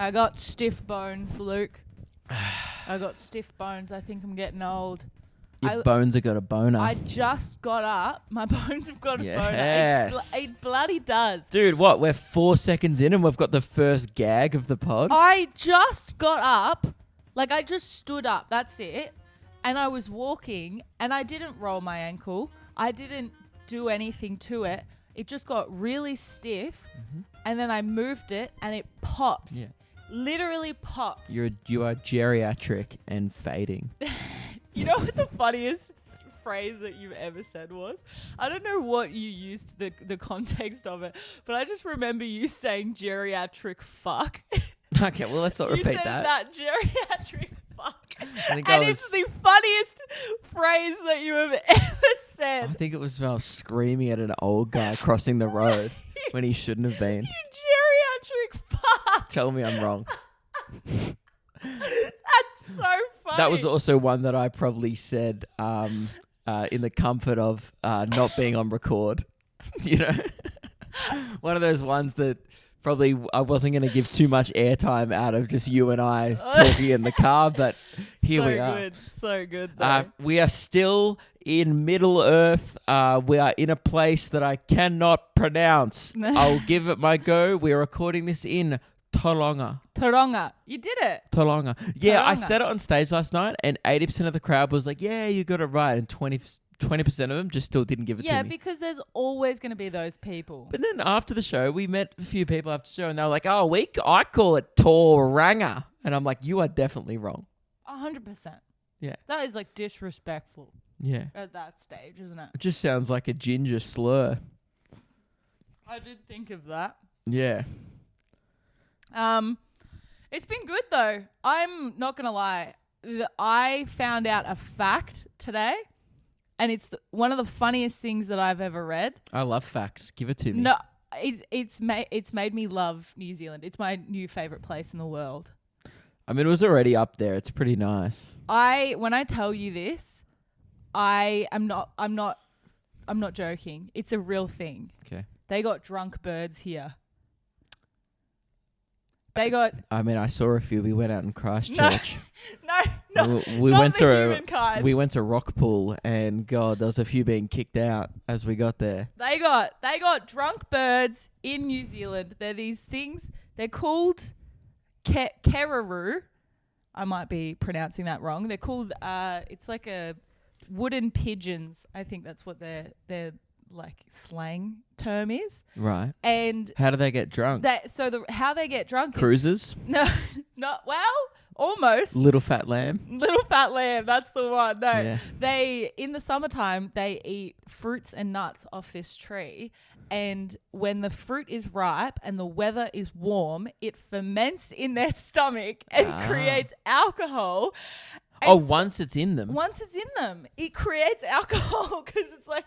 I got stiff bones, Luke. I got stiff bones. I think I'm getting old. Your bones have got a boner. I just got up. My bones have got a boner. Yes. It bloody does. Dude, what? We're 4 seconds in and we've got the first gag of the pod? I just got up. Like, I just stood up. That's it. And I was walking and I didn't roll my ankle. I didn't do anything to it. It just got really stiff. Mm-hmm. And then I moved it and it popped. Yeah. Literally popped. You are geriatric and fading. You know what the funniest phrase that you've ever said was? I don't know what you used the context of it, but I just remember you saying geriatric fuck. Okay, well, let's not repeat that geriatric fuck. And it's the funniest phrase that you have ever said. I think it was when I was screaming at an old guy crossing the road when he shouldn't have been. You geriatric fuck. Tell me I'm wrong. That's so funny. That was also one that I probably said in the comfort of not being on record. You know? One of those ones that probably I wasn't going to give too much airtime out of just you and I talking in the car, but here we are. So good, though. We are still in Middle Earth. We are in a place that I cannot pronounce. I'll give it my go. We're recording this in Tauranga. You did it. Tauranga. Yeah, I said it on stage last night and 80% of the crowd was like, yeah, you got it right. And 20% of them just still didn't give it to me. Yeah, because there's always going to be those people. But then after the show, we met a few people after the show and they were like, oh, I call it Tauranga. And I'm like, you are definitely wrong. 100%. Yeah. That is like disrespectful. Yeah. At that stage, isn't it? It just sounds like a ginger slur. I did think of that. Yeah. It's been good though. I'm not gonna lie. I found out a fact today, and it's one of the funniest things that I've ever read. I love facts. Give it to me. No, it's made me love New Zealand. It's my new favorite place in the world. I mean, it was already up there. It's pretty nice. When I tell you this, I'm not joking. It's a real thing. Okay. They got drunk birds here. They got. I mean, I saw a few. We went out in Christchurch. No, we not went the to humankind. We went to Rockpool, and God, there was a few being kicked out as we got there. They got drunk birds in New Zealand. They're these things. They're called keraroo. I might be pronouncing that wrong. They're called. It's like a wooden pigeons. I think that's what their like slang term is. Right. And how do they get drunk? How they get drunk Cruises? No, not well, almost. Little fat lamb. Little fat lamb, that's the one. No. Yeah. They in the summertime they eat fruits and nuts off this tree, and when the fruit is ripe and the weather is warm, it ferments in their stomach and creates alcohol. And once it's in them. Once it's in them, it creates alcohol because it's like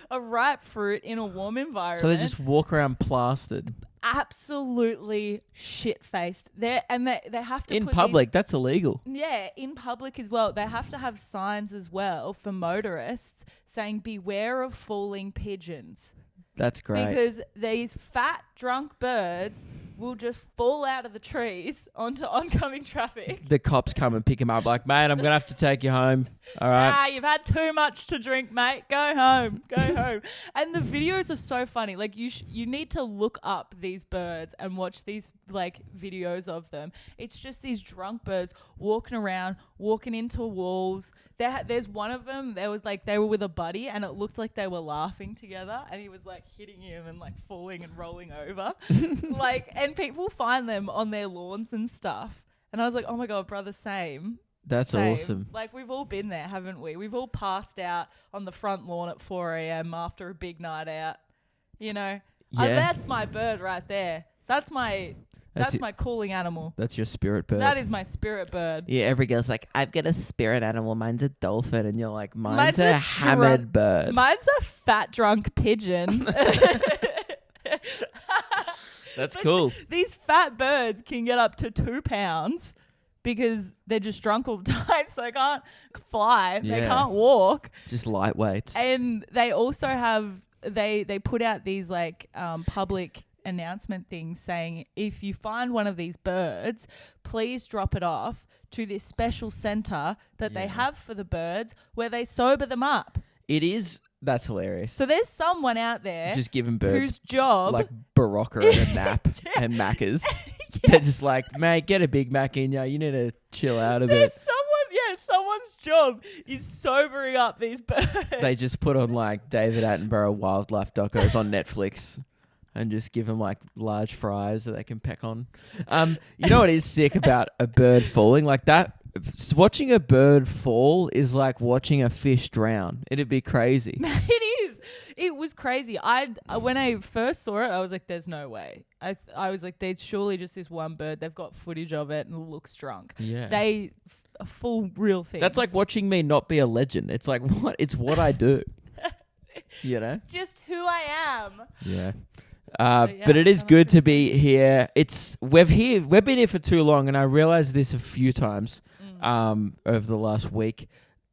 a ripe fruit in a warm environment. So they just walk around plastered. Absolutely shit-faced. They have to in public. That's illegal. Yeah, in public as well. They have to have signs as well for motorists saying beware of falling pigeons. That's great. Because these fat drunk birds will just fall out of the trees onto oncoming traffic. The cops come and pick him up like, mate, I'm going to have to take you home. All right. You've had too much to drink, mate. Go home. Go home. And the videos are so funny. Like you need to look up these birds and watch these like videos of them. It's just these drunk birds walking around, walking into walls. There's one of them. They were with a buddy and it looked like they were laughing together and he was like hitting him and like falling and rolling over. And people find them on their lawns and stuff. And I was like, oh my God, brother, same. That's awesome. Like we've all been there, haven't we? We've all passed out on the front lawn at 4 a.m. after a big night out. You know? Yeah. That's my bird right there. That's my calling animal. That's your spirit bird. That is my spirit bird. Yeah, every girl's like, I've got a spirit animal. Mine's a dolphin. And you're like, mine's a hammered bird. Mine's a fat drunk pigeon. That's cool. These fat birds can get up to 2 pounds because they're just drunk all the time. So they can't fly. Yeah. They can't walk. Just lightweights. And they also have, they put out these like public announcement thing saying, if you find one of these birds, please drop it off to this special centre that they have for the birds where they sober them up. That's hilarious. So there's someone out there just giving birds whose job like Barocca and a nap and Maccas. They're just like, mate, get a Big Mac in ya. You need to chill out a bit. Someone's job is sobering up these birds. They just put on like David Attenborough wildlife docos on Netflix and just give them like large fries that they can peck on. You know what is sick about a bird falling like that? Watching a bird fall is like watching a fish drown. It'd be crazy. It is. It was crazy. When I first saw it, I was like, "There's no way." I was like, "There's surely just this one bird. They've got footage of it and it looks drunk." Yeah. They a full real thing. That's like watching me not be a legend. It's like what? It's what I do. You know. It's just who I am. Yeah. But it is good to be here. We've been here for too long, and I realized this a few times over the last week.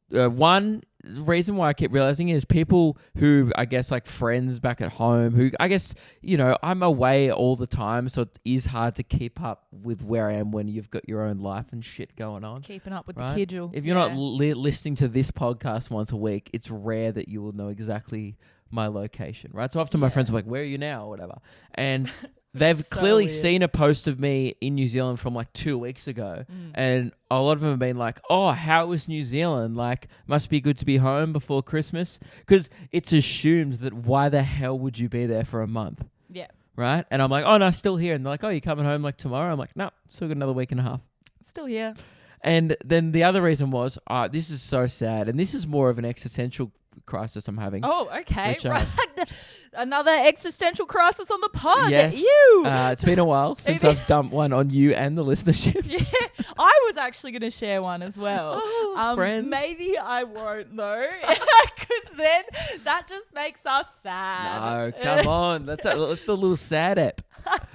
One reason why I keep realizing it is people who I guess like friends back at home who I guess, you know, I'm away all the time, so it is hard to keep up with where I am when you've got your own life and shit going on. Keeping up with right? the kidule. If you're not listening to this podcast once a week, it's rare that you will know exactly my location, right? So often my friends are like, where are you now or whatever? And they've clearly seen a post of me in New Zealand from like 2 weeks ago. And a lot of them have been like, oh, how was New Zealand? Like, must be good to be home before Christmas. Because it's assumed that why the hell would you be there for a month? Yeah. Right? And I'm like, oh, no, still here. And they're like, oh, you coming home like tomorrow? I'm like, no, still got another week and a half. Still here. And then the other reason was, this is so sad. And this is more of an existential crisis I'm having. Oh, okay. Right. Another existential crisis on the pod. Yes. You. It's been a while since I've dumped one on you and the listenership. Yeah. I was actually going to share one as well. Friends. Maybe I won't though, because then that just makes us sad. No, come on. That's a little sad app.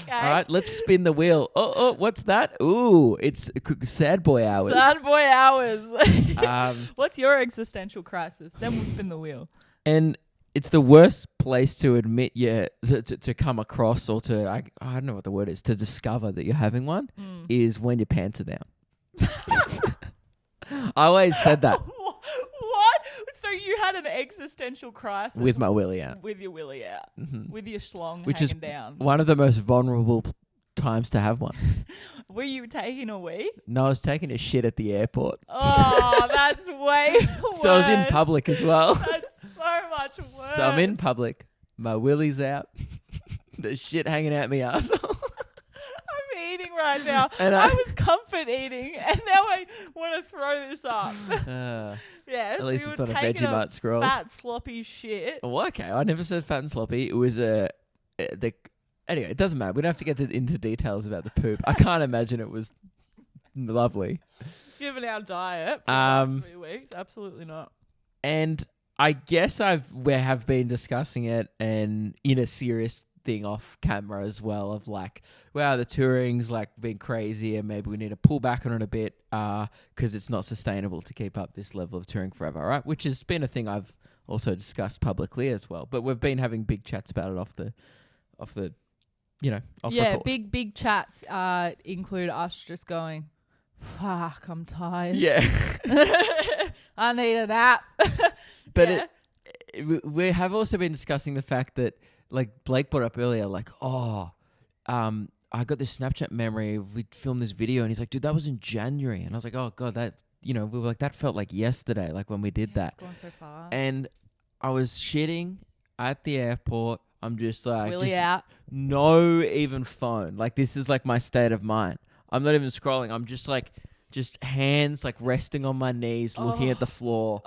Okay. All right, let's spin the wheel. Oh, what's that? Ooh, it's sad boy hours. Sad boy hours. What's your existential crisis? Then we'll spin the wheel. And it's the worst place to admit to come across or to, I don't know what the word is, to discover that you're having one is when your pants are down. I always said that. What? So you had an existential crisis with my willy out. With your willy out. Mm-hmm. With your schlong Which hanging is down. One of the most vulnerable times to have one. Were you taking a wee? No, I was taking a shit at the airport. Oh, that's way worse. So I was in public as well. That's so much worse. So I'm in public. My willy's out. There's shit hanging out my arsehole. I'm eating right now. And I was comfort eating, and now I want to throw this up. At least it's not a Vegemite scroll. Fat sloppy shit. Oh, okay. I never said fat and sloppy. It was anyway, it doesn't matter. We don't have to get into details about the poop. I can't imagine it was lovely. Given our diet for the last 3 weeks, absolutely not. And I guess we have been discussing it and in a serious thing off camera as well of like, wow, the touring's like been crazy and maybe we need to pull back on it a bit because it's not sustainable to keep up this level of touring forever, right? Which has been a thing I've also discussed publicly as well. But we've been having big chats about it off the record. big chats include us just going, fuck, I'm tired. Yeah. I need a nap. But we have also been discussing the fact that, like Blake brought up earlier, like, I got this Snapchat memory. We filmed this video, and he's like, dude, that was in January. And I was like, oh, God, that, we were like, that felt like yesterday, like when we did that. It's gone so fast. And I was shitting at the airport. I'm just like, Willy out. No even phone. Like, this is like my state of mind. I'm not even scrolling. I'm just like, hands like resting on my knees, looking at the floor,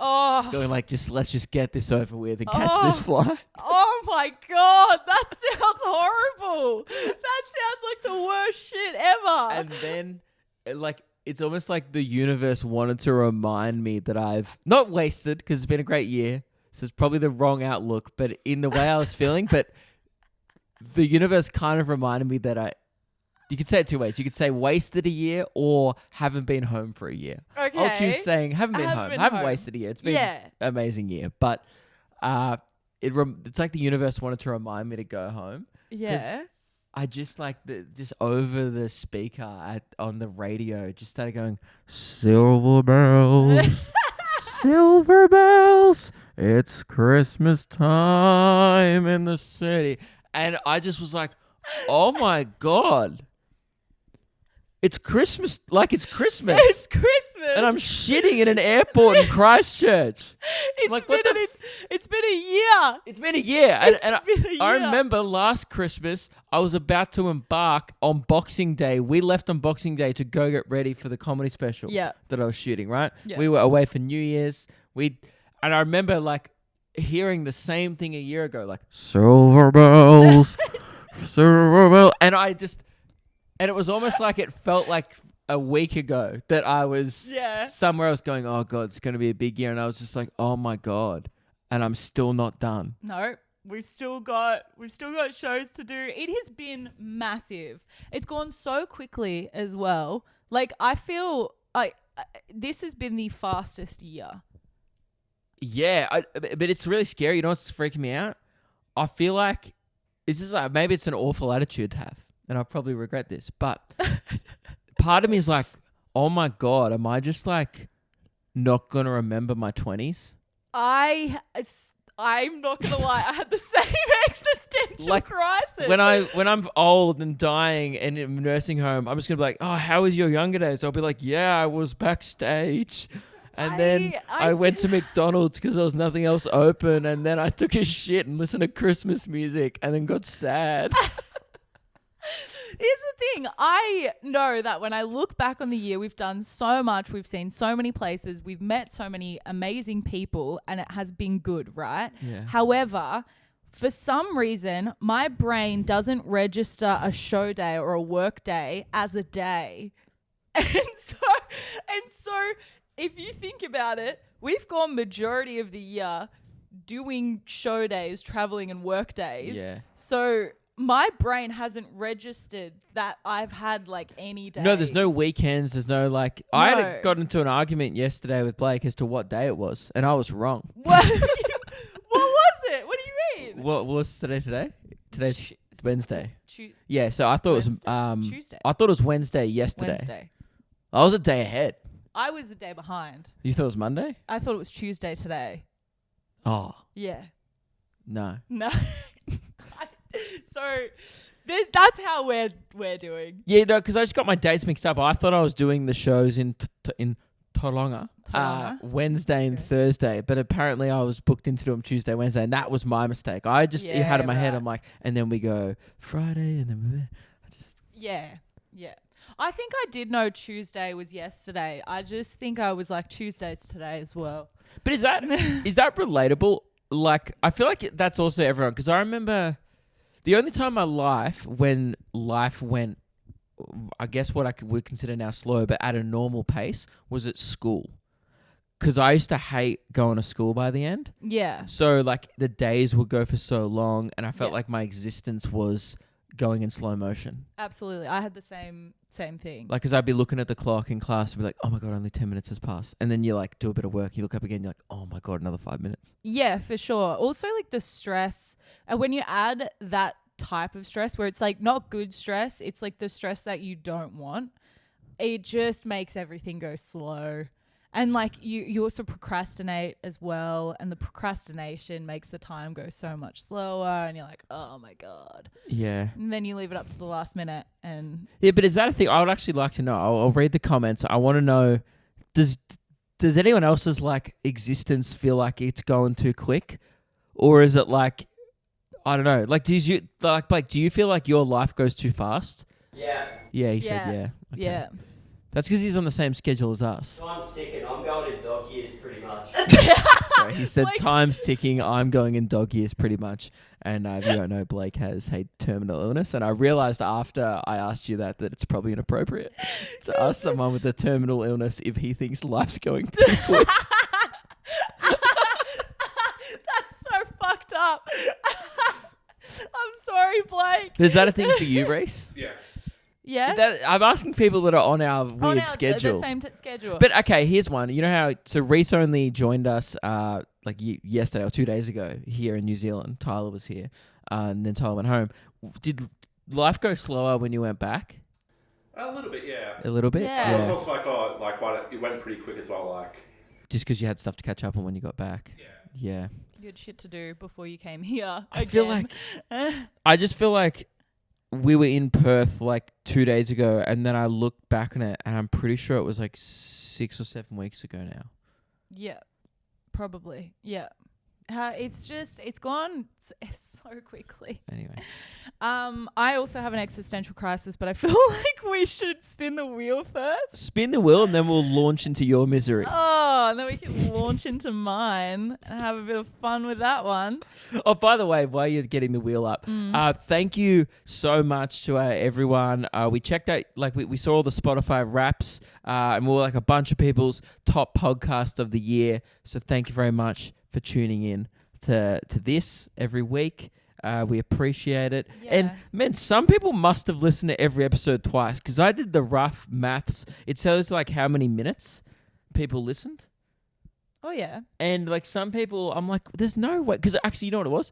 going like, let's just get this over with and catch this flight. Oh my God, that sounds horrible. That sounds like the worst shit ever. And then, like, it's almost like the universe wanted to remind me that I've not wasted, because it's been a great year. So it's probably the wrong outlook, but in the way I was feeling, but the universe kind of reminded me that you could say it two ways. You could say wasted a year or haven't been home for a year. Okay. I'll choose saying haven't been home. Haven't wasted a year. It's been an amazing year. But it's like the universe wanted to remind me to go home. Yeah. I just like just over the speaker on the radio just started going, silver bells, silver bells, it's Christmas time in the city. And I just was like, oh my God. It's Christmas, like it's Christmas. It's Christmas. And I'm shitting in an airport in Christchurch. It's like, been it's been a year. It's been a year. And Been a year. I remember last Christmas, I was about to embark on Boxing Day. We left on Boxing Day to go get ready for the comedy special that I was shooting, right? Yeah. We were away for New Year's. And I remember like hearing the same thing a year ago, like, silver bells, silver bells. And it was almost like it felt like a week ago that I was somewhere else going, oh God, it's going to be a big year. And I was just like, oh my God. And I'm still not done. No, we've still got shows to do. It has been massive. It's gone so quickly as well. Like, I feel like this has been the fastest year. Yeah, but it's really scary. You know what's freaking me out? I feel like this is like, maybe it's an awful attitude to have. And I'll probably regret this, but part of me is like, oh my God, am I just like not going to remember my 20s? I'm not going to lie. I had the same existential crisis. When I'm old and dying and in a nursing home, I'm just going to be like, oh, how was your younger days? I'll be like, yeah, I was backstage. And then I went to McDonald's because there was nothing else open. And then I took a shit and listened to Christmas music and then got sad. Here's the thing. I know that when I look back on the year, we've done so much. We've seen so many places. We've met so many amazing people, and it has been good, right? Yeah. However, for some reason, my brain doesn't register a show day or a work day as a day. And so if you think about it, we've gone majority of the year doing show days, traveling and work days. Yeah. So my brain hasn't registered that I've had like any days. No, there's no weekends. There's no like. No. I had got into an argument yesterday with Blake as to what day it was, and I was wrong. What was it? What do you mean? What was today? Today's Wednesday. Yeah, so I thought it was Tuesday. I thought it was Wednesday yesterday. Wednesday. I was a day ahead. I was a day behind. You thought it was Monday? I thought it was Tuesday today. Oh. Yeah. No. So that's how we're doing. Yeah, no, because I just got my dates mixed up. I thought I was doing the shows in Tauranga, Wednesday and Thursday, but apparently I was booked into them Tuesday, Wednesday, and that was my mistake. I just had in my head, I'm like, and then we go Friday, and then Yeah. I think I did know Tuesday was yesterday. I just think I was like, Tuesday's today as well. But is that relatable? Like, I feel like that's also everyone, because I remember the only time in my life when life went, I guess what would consider now slow, but at a normal pace, was at school. Because I used to hate going to school by the end. Yeah. So, like, the days would go for so long, and I felt like my existence was going in slow motion. Absolutely. I had the same thing. Like, because I'd be looking at the clock in class and be like, oh my God, only 10 minutes has passed. And then you like do a bit of work, you look up again, you're like, oh my God, another 5 minutes. Yeah, for sure. Also, like the stress, and when you add that type of stress where it's like not good stress, it's like the stress that you don't want, it just makes everything go slow. And like you also procrastinate as well, and the procrastination makes the time go so much slower, and you're like, oh my God. Yeah. And then you leave it up to the last minute. And yeah, but is that a thing? I would actually like to know. I'll read the comments. I want to know, does anyone else's like existence feel like it's going too quick, or is it like, I don't know, like do you feel like your life goes too fast? Yeah. Yeah, he said yeah. Okay. Yeah. That's because he's on the same schedule as us. Time's ticking. I'm going in dog years pretty much. Sorry, he said time's ticking. I'm going in dog years pretty much. And if you don't know, Blake has a terminal illness. And I realized after I asked you that it's probably inappropriate to ask someone with a terminal illness if he thinks life's going too quick. That's so fucked up. I'm sorry, Blake. Is that a thing for you, Reese? Yeah. Yeah. I'm asking people that are on our weird schedule. The same schedule. But okay, here's one. You know how Reese only joined us yesterday or 2 days ago here in New Zealand. Tyler was here, and then Tyler went home. Did life go slower when you went back? A little bit, yeah. A little bit? Yeah. It was also but it went pretty quick as well. Like, Just because you had stuff to catch up on when you got back. Yeah. You had shit to do before you came here. I feel like I just feel like we were in Perth like 2 days ago, and then I looked back on it, and I'm pretty sure it was like 6 or 7 weeks ago now. Yeah, probably. Yeah. It's gone so quickly. Anyway. I also have an existential crisis, but I feel like we should spin the wheel first. Spin the wheel, and then we'll launch into your misery. Oh, and then we can launch into mine and have a bit of fun with that one. Oh, by the way, while you're getting the wheel up, thank you so much to everyone. We checked out, like we saw all the Spotify raps, and we were like a bunch of people's top podcast of the year. So thank you very much for tuning in to this every week. We appreciate it. Yeah. And man, some people must have listened to every episode twice, because I did the rough maths. It tells like how many minutes people listened. Oh, yeah. And like some people, I'm like, there's no way. Because actually, you know what it was?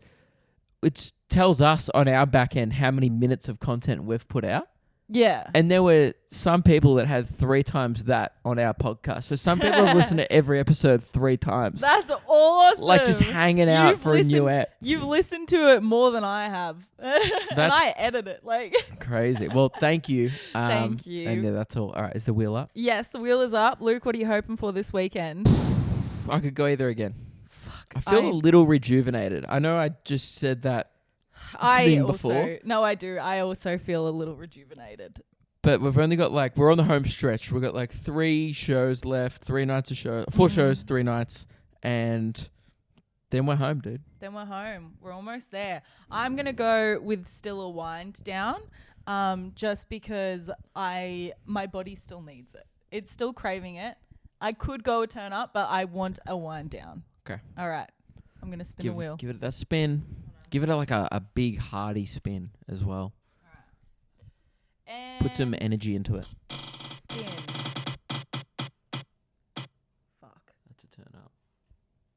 It tells us on our back end how many minutes of content we've put out. Yeah. And there were some people that had 3 times that on our podcast. So some people have listened to every episode 3 times. That's awesome. Like just hanging out You've for a new app. You've listened to it more than I have. And I edit it. Like Crazy. Well, thank you. Thank you. And yeah, that's all. All right. Is the wheel up? Yes, the wheel is up. Luke, what are you hoping for this weekend? I could go either again. Fuck. I feel a little rejuvenated. I know I just said that. I before. No, I do. I also feel a little rejuvenated. But we've only got we're on the home stretch. We've got 3 shows left, 3 nights of show, 4 shows, 3 nights, and then we're home, dude. Then we're home. We're almost there. I'm going to go with still a wind down, just because my body still needs it. It's still craving it. I could go a turn up, but I want a wind down. Okay. All right. I'm going to spin the wheel. Give it that spin. Give it a big hearty spin as well. And Put some energy into it. spin. Fuck. That's a turn up.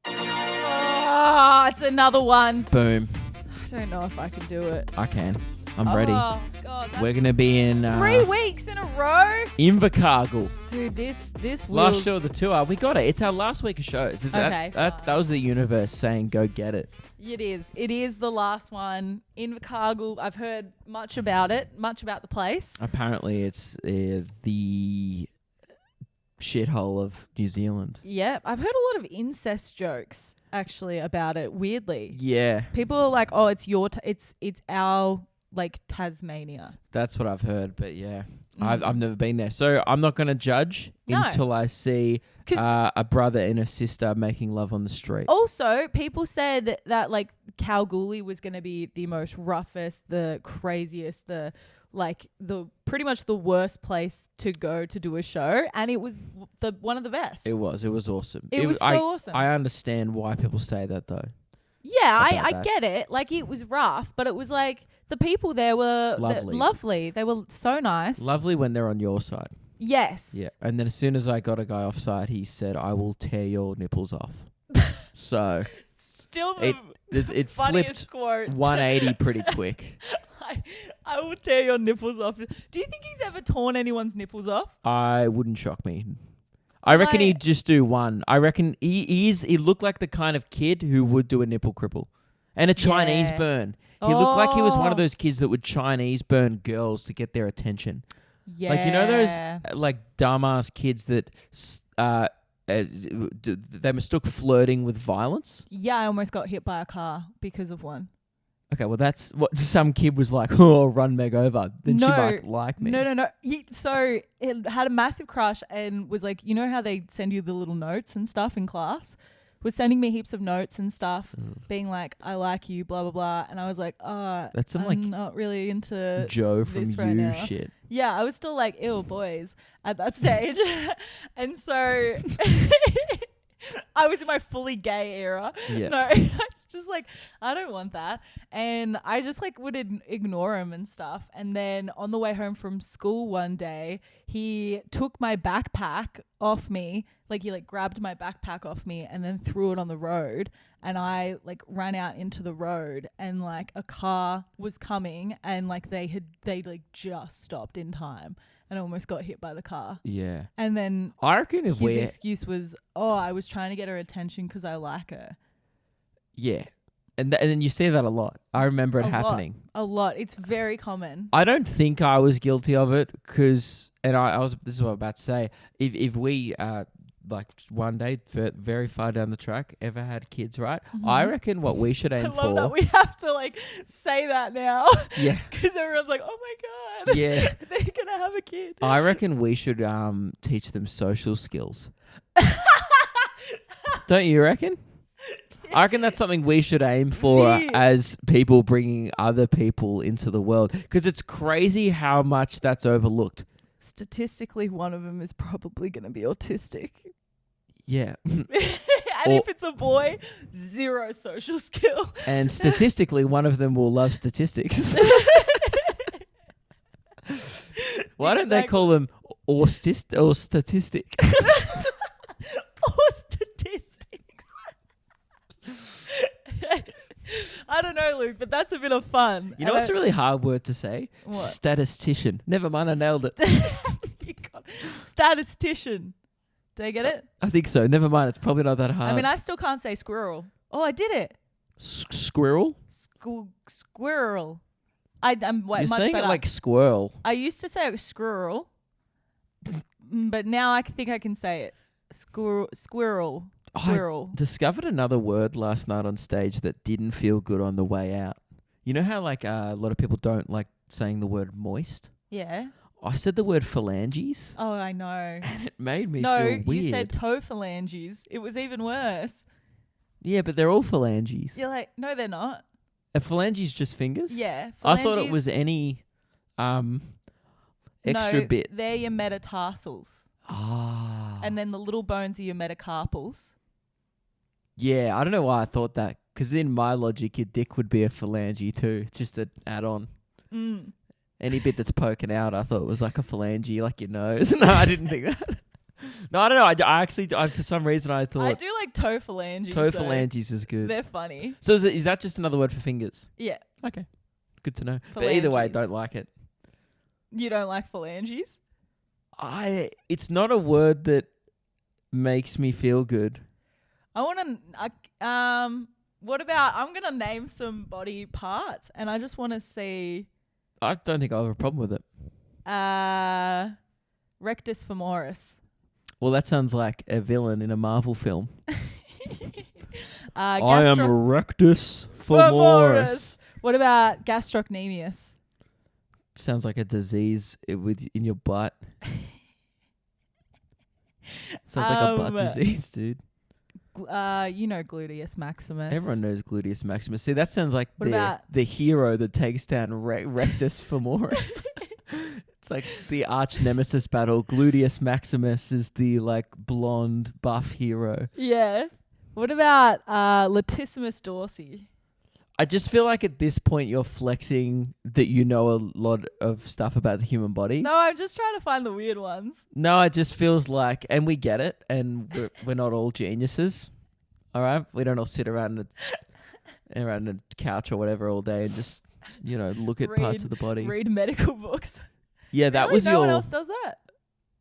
Oh, it's another one. Boom. I don't know if I can do it. I can. I'm ready. Oh, God. We're going to be in 3 weeks in a row? Invercargill. Dude, this Last show of the tour. We got it. It's our last week of shows. Okay, That was the universe saying, go get it. It is. It is the last one in Invercargill. I've heard much about it, much about the place. Apparently, it's the shithole of New Zealand. Yeah, I've heard a lot of incest jokes actually about it. Weirdly, Yeah, people are like, "Oh, it's it's our like Tasmania." that's what I've heard. But yeah, I've never been there, so I'm not going to judge No. until I see 'Cause- a brother and a sister making love on the street. Also, people said that like Kalgoorlie was going to be the most roughest, the craziest, the pretty much the worst place to go to do a show, and it was one of the best. It was awesome. It was so awesome. I understand why people say that though. Yeah, about I that. get it. Like, it was rough, but it was like the people there were Lovely. They were so nice. Lovely when they're on your side. Yes. Yeah, and then as soon as I got a guy offside, he said, "I will tear your nipples off." So Still the it funniest flipped quote. 180 pretty quick. I will tear your nipples off. Do you think he's ever torn anyone's nipples off? I wouldn't shock me. I reckon he'd just do one. I reckon he looked like the kind of kid who would do a nipple cripple. And a Chinese Yeah. burn. He looked like he was one of Oh. those kids that would Chinese burn girls to get their attention. Yeah. Like, you know those dumbass kids that they mistook flirting with violence? Yeah, I almost got hit by a car because of one. Okay, well that's what some kid was like, "Oh, run Meg over." Then she No. might like me. No. So it had a massive crush and was like, you know how they send you the little notes and stuff in class? Was sending me heaps of notes and stuff, being like, "I like you," blah blah blah, and I was like, That's some I'm not really into Joe from this right You now. shit. Yeah, I was still like, ew, boys at that stage. And so I was in my fully gay era. Yeah. No, it's just like, I don't want that. And I just like would ignore him and stuff. And then on the way home from school one day, he took my backpack off me. Like he like grabbed my backpack off me and then threw it on the road. And I like ran out into the road and like a car was coming and like they like just stopped in time and almost got hit by the car. Yeah. And then I reckon if his excuse was, oh, I was trying to get her attention because I like her. Yeah. And then you see that a lot. I remember it happening. A lot. It's very common. I don't think I was guilty of it because, and I was, this is what I'm about to say, if we, like one day, very far down the track, ever had kids, right? Mm-hmm. I reckon what we should aim I for. love that we have to like say that now. Yeah. Because everyone's like, oh my God. Yeah. They're going to have a kid. I reckon we should teach them social skills. Don't you reckon? I reckon that's something we should aim for as people bringing other people into the world. Because it's crazy how much that's overlooked. Statistically, one of them is probably going to be autistic. Yeah. And if it's a boy, zero social skill. And statistically, one of them will love statistics. Why don't they call them or statistic? Or statistics. I don't know, Luke, but that's a bit of fun. You know what's a really hard word to say? What? Statistician. Never mind, I nailed it. You got it. Statistician. Did I get it? I think so. Never mind, it's probably not that hard. I mean, I still can't say squirrel. Oh, I did it. Squirrel? Squirrel. I'm You're much saying better. it like squirrel. I used to say squirrel, but now I think I can say it. Squirrel. I discovered another word last night on stage that didn't feel good on the way out. You know how like a lot of people don't like saying the word moist? Yeah. I said the word phalanges. Oh, I know. And it made me No, feel weird. you said toe phalanges. It was even worse. Yeah, but they're all phalanges. You're like, no, they're not. A phalanges just fingers? Yeah. I thought it was any extra bit. They're your metatarsals. Ah. And then the little bones are your metacarpals. Yeah, I don't know why I thought that. Because in my logic, your dick would be a phalange too. Just an add-on. Mm. Any bit that's poking out, I thought it was like a phalange, like your nose. No, I didn't think that. No, I don't know. I actually, for some reason, I thought... I do like toe phalanges. Toe phalanges is good. They're funny. So is that just another word for fingers? Yeah. Okay. Good to know. But either way, I Phalanges. don't like it. You don't like phalanges? It's not a word that makes me feel good. I want to... what about... I'm going to name some body parts, and I just want to see... I don't think I have a problem with it. Rectus femoris. Well, that sounds like a villain in a Marvel film. I am rectus femoris. What about gastrocnemius? Sounds like a disease in your butt. Sounds like a butt disease, dude. You know gluteus maximus. Everyone knows gluteus maximus. See, that sounds like What about- the hero that takes down rectus femoris. It's like the arch nemesis battle. Gluteus maximus is the like blonde buff hero. Yeah. What about latissimus dorsi? I just feel like at this point you're flexing that you know a lot of stuff about the human body. No, I'm just trying to find the weird ones. No, it just feels like, and we get it, and we're not all geniuses. All right, we don't all sit around a couch or whatever all day and just look at parts of the body. Read medical books. Yeah, that Really? was no your. one else does that.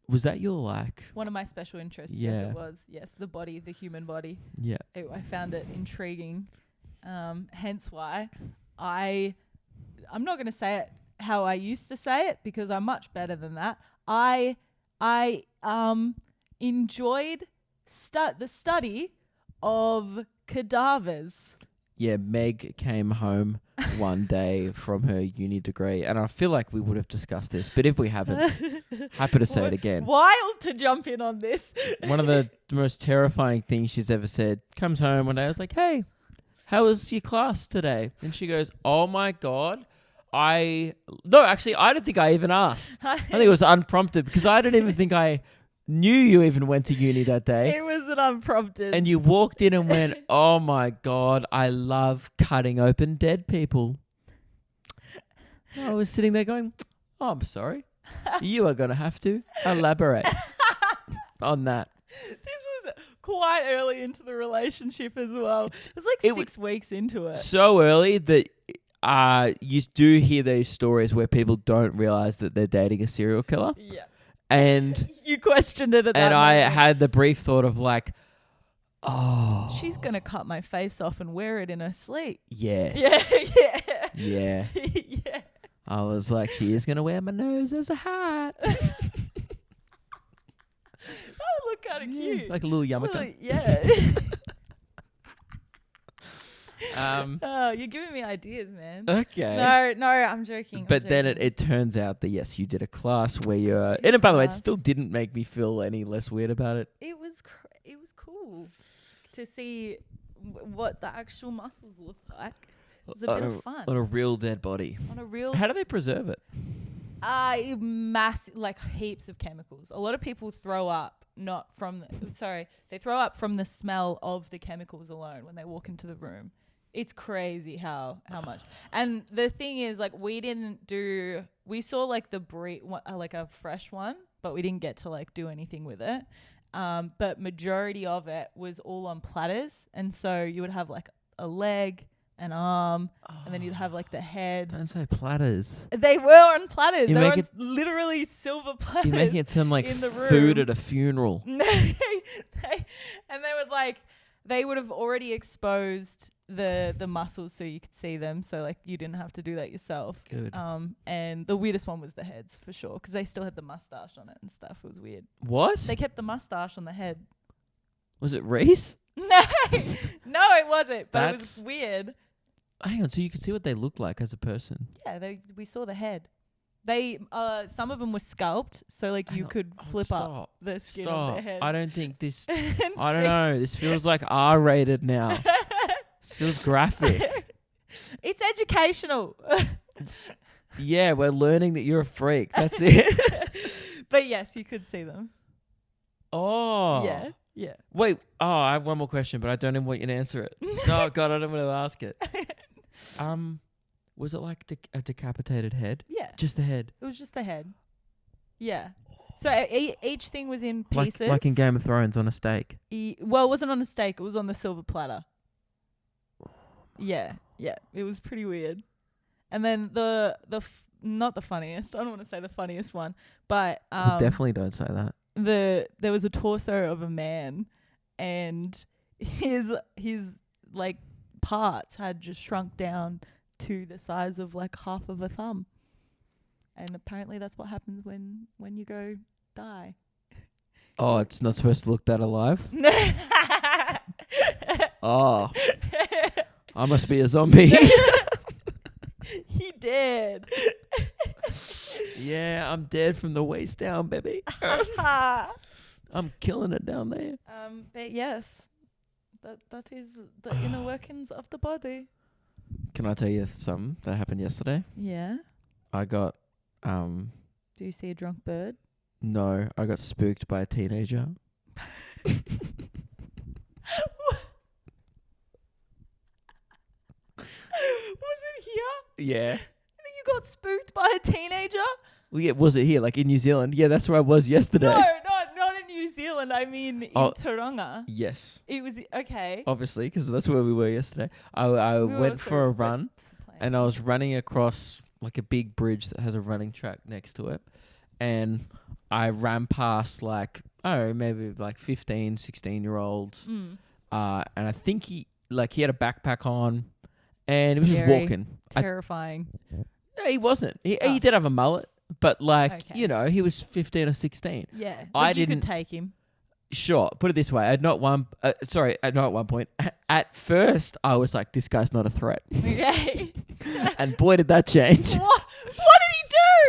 Was that your like? One of my special interests. Yeah. Yes, it was. Yes, the body, the human body. Yeah. I found it intriguing. Hence why I'm not going to say it how I used to say it because I'm much better than that. I enjoyed the study of cadavers. Yeah, Meg came home one day from her uni degree, and I feel like we would have discussed this, but if we haven't, happy to say it again. Wild to jump in on this. One of the most terrifying things she's ever said. Comes home one day, I was like, hey, how was your class today? And she goes, oh my God. No, actually, I don't think I even asked. I think it was unprompted because I don't even think I knew you even went to uni that day. It was an unprompted. And you walked in and went, oh my God, I love cutting open dead people. I was sitting there going, oh, I'm sorry. You are going to have to elaborate on that. This was quite early into the relationship as well. It was like It 6 weeks into it. So early that you do hear these stories where people don't realize that they're dating a serial killer. Yeah. And You questioned it at that and I moment. had the brief thought of like, oh. She's going to cut my face off and wear it in her sleep. Yes. Yeah. Yeah. Yeah. I was like, she is going to wear my nose as a hat. That would look kind of cute. Like a little yarmulke. Yeah. Oh, you're giving me ideas, man. Okay. No, I'm joking. But then it turns out that, yes, you did a class where you're... And by the way, it still didn't make me feel any less weird about it. It was cool to see what the actual muscles look like. It was a bit of fun. On a real dead body. On a real... How do they preserve it? Massive, like heaps of chemicals. A lot of people throw up they throw up from the smell of the chemicals alone when they walk into the room. It's crazy how much. And the thing is, like, we saw like like a fresh one, but we didn't get to like do anything with it. But majority of it was all on platters. And so you would have like a leg, an arm, and then you'd have like the head. Don't say platters. They were on platters. You They were make on literally silver platters. You're making it sound like in the food room. at a funeral. And they would have already exposed the muscles so you could see them, so like you didn't have to do that yourself. Good. And the weirdest one was the heads for sure, because they still had the mustache on it and stuff. It was weird. What? They kept the mustache on the head. Was it Reese? No, it wasn't. But it was That's- weird. Hang on, so you could see what they look like as a person. Yeah, we saw the head. They some of them were scalped, so like you could flip up the skin of their head. I don't think this... and I don't see- know. This feels like R-rated now. This feels graphic. It's educational. Yeah, we're learning that you're a freak. That's it. But yes, you could see them. Oh. Yeah. Wait. Oh, I have one more question, but I don't even want you to answer it. Oh, God, I don't want to ask it. Was it like a decapitated head? Yeah. Just the head? It was just the head. Yeah. So each thing was in pieces. Like in Game of Thrones on a steak. Well, it wasn't on a steak. It was on the silver platter. Yeah. It was pretty weird. And then not the funniest. I don't want to say the funniest one, but Definitely don't say that. there was a torso of a man, and his like parts had just shrunk down to the size of like half of a thumb. And apparently that's what happens when you go die. Oh, it's not supposed to look that alive? Oh, I must be a zombie. He did. Yeah, I'm dead from the waist down, baby. I'm killing it down there. But yes, that is the inner workings of the body. Can I tell you something that happened yesterday? Yeah. I got, Do you see a drunk bird? no, I got spooked by a teenager. Was it here? Yeah. I think you got spooked by a teenager? Well, yeah, was it here? Like in New Zealand? Yeah, that's where I was yesterday. No, not in New Zealand. I mean in Tauranga. Yes. It was okay. Obviously, because that's where we were yesterday. I We were went also for a went run, to play. and I was running across like a big bridge that has a running track next to it. And I ran past like, I don't know, maybe like 15, 16-year-olds. Mm. And I think he had a backpack on, and he was just Scary. walking. Terrifying. No, he wasn't. He Oh. did have a mullet, but like, Okay. you know, he was 15 or 16. Yeah. I But you didn't- could take him. Sure. Put it this way. Not at one point. At first, I was like, this guy's not a threat. Okay. And boy, did that change. What did he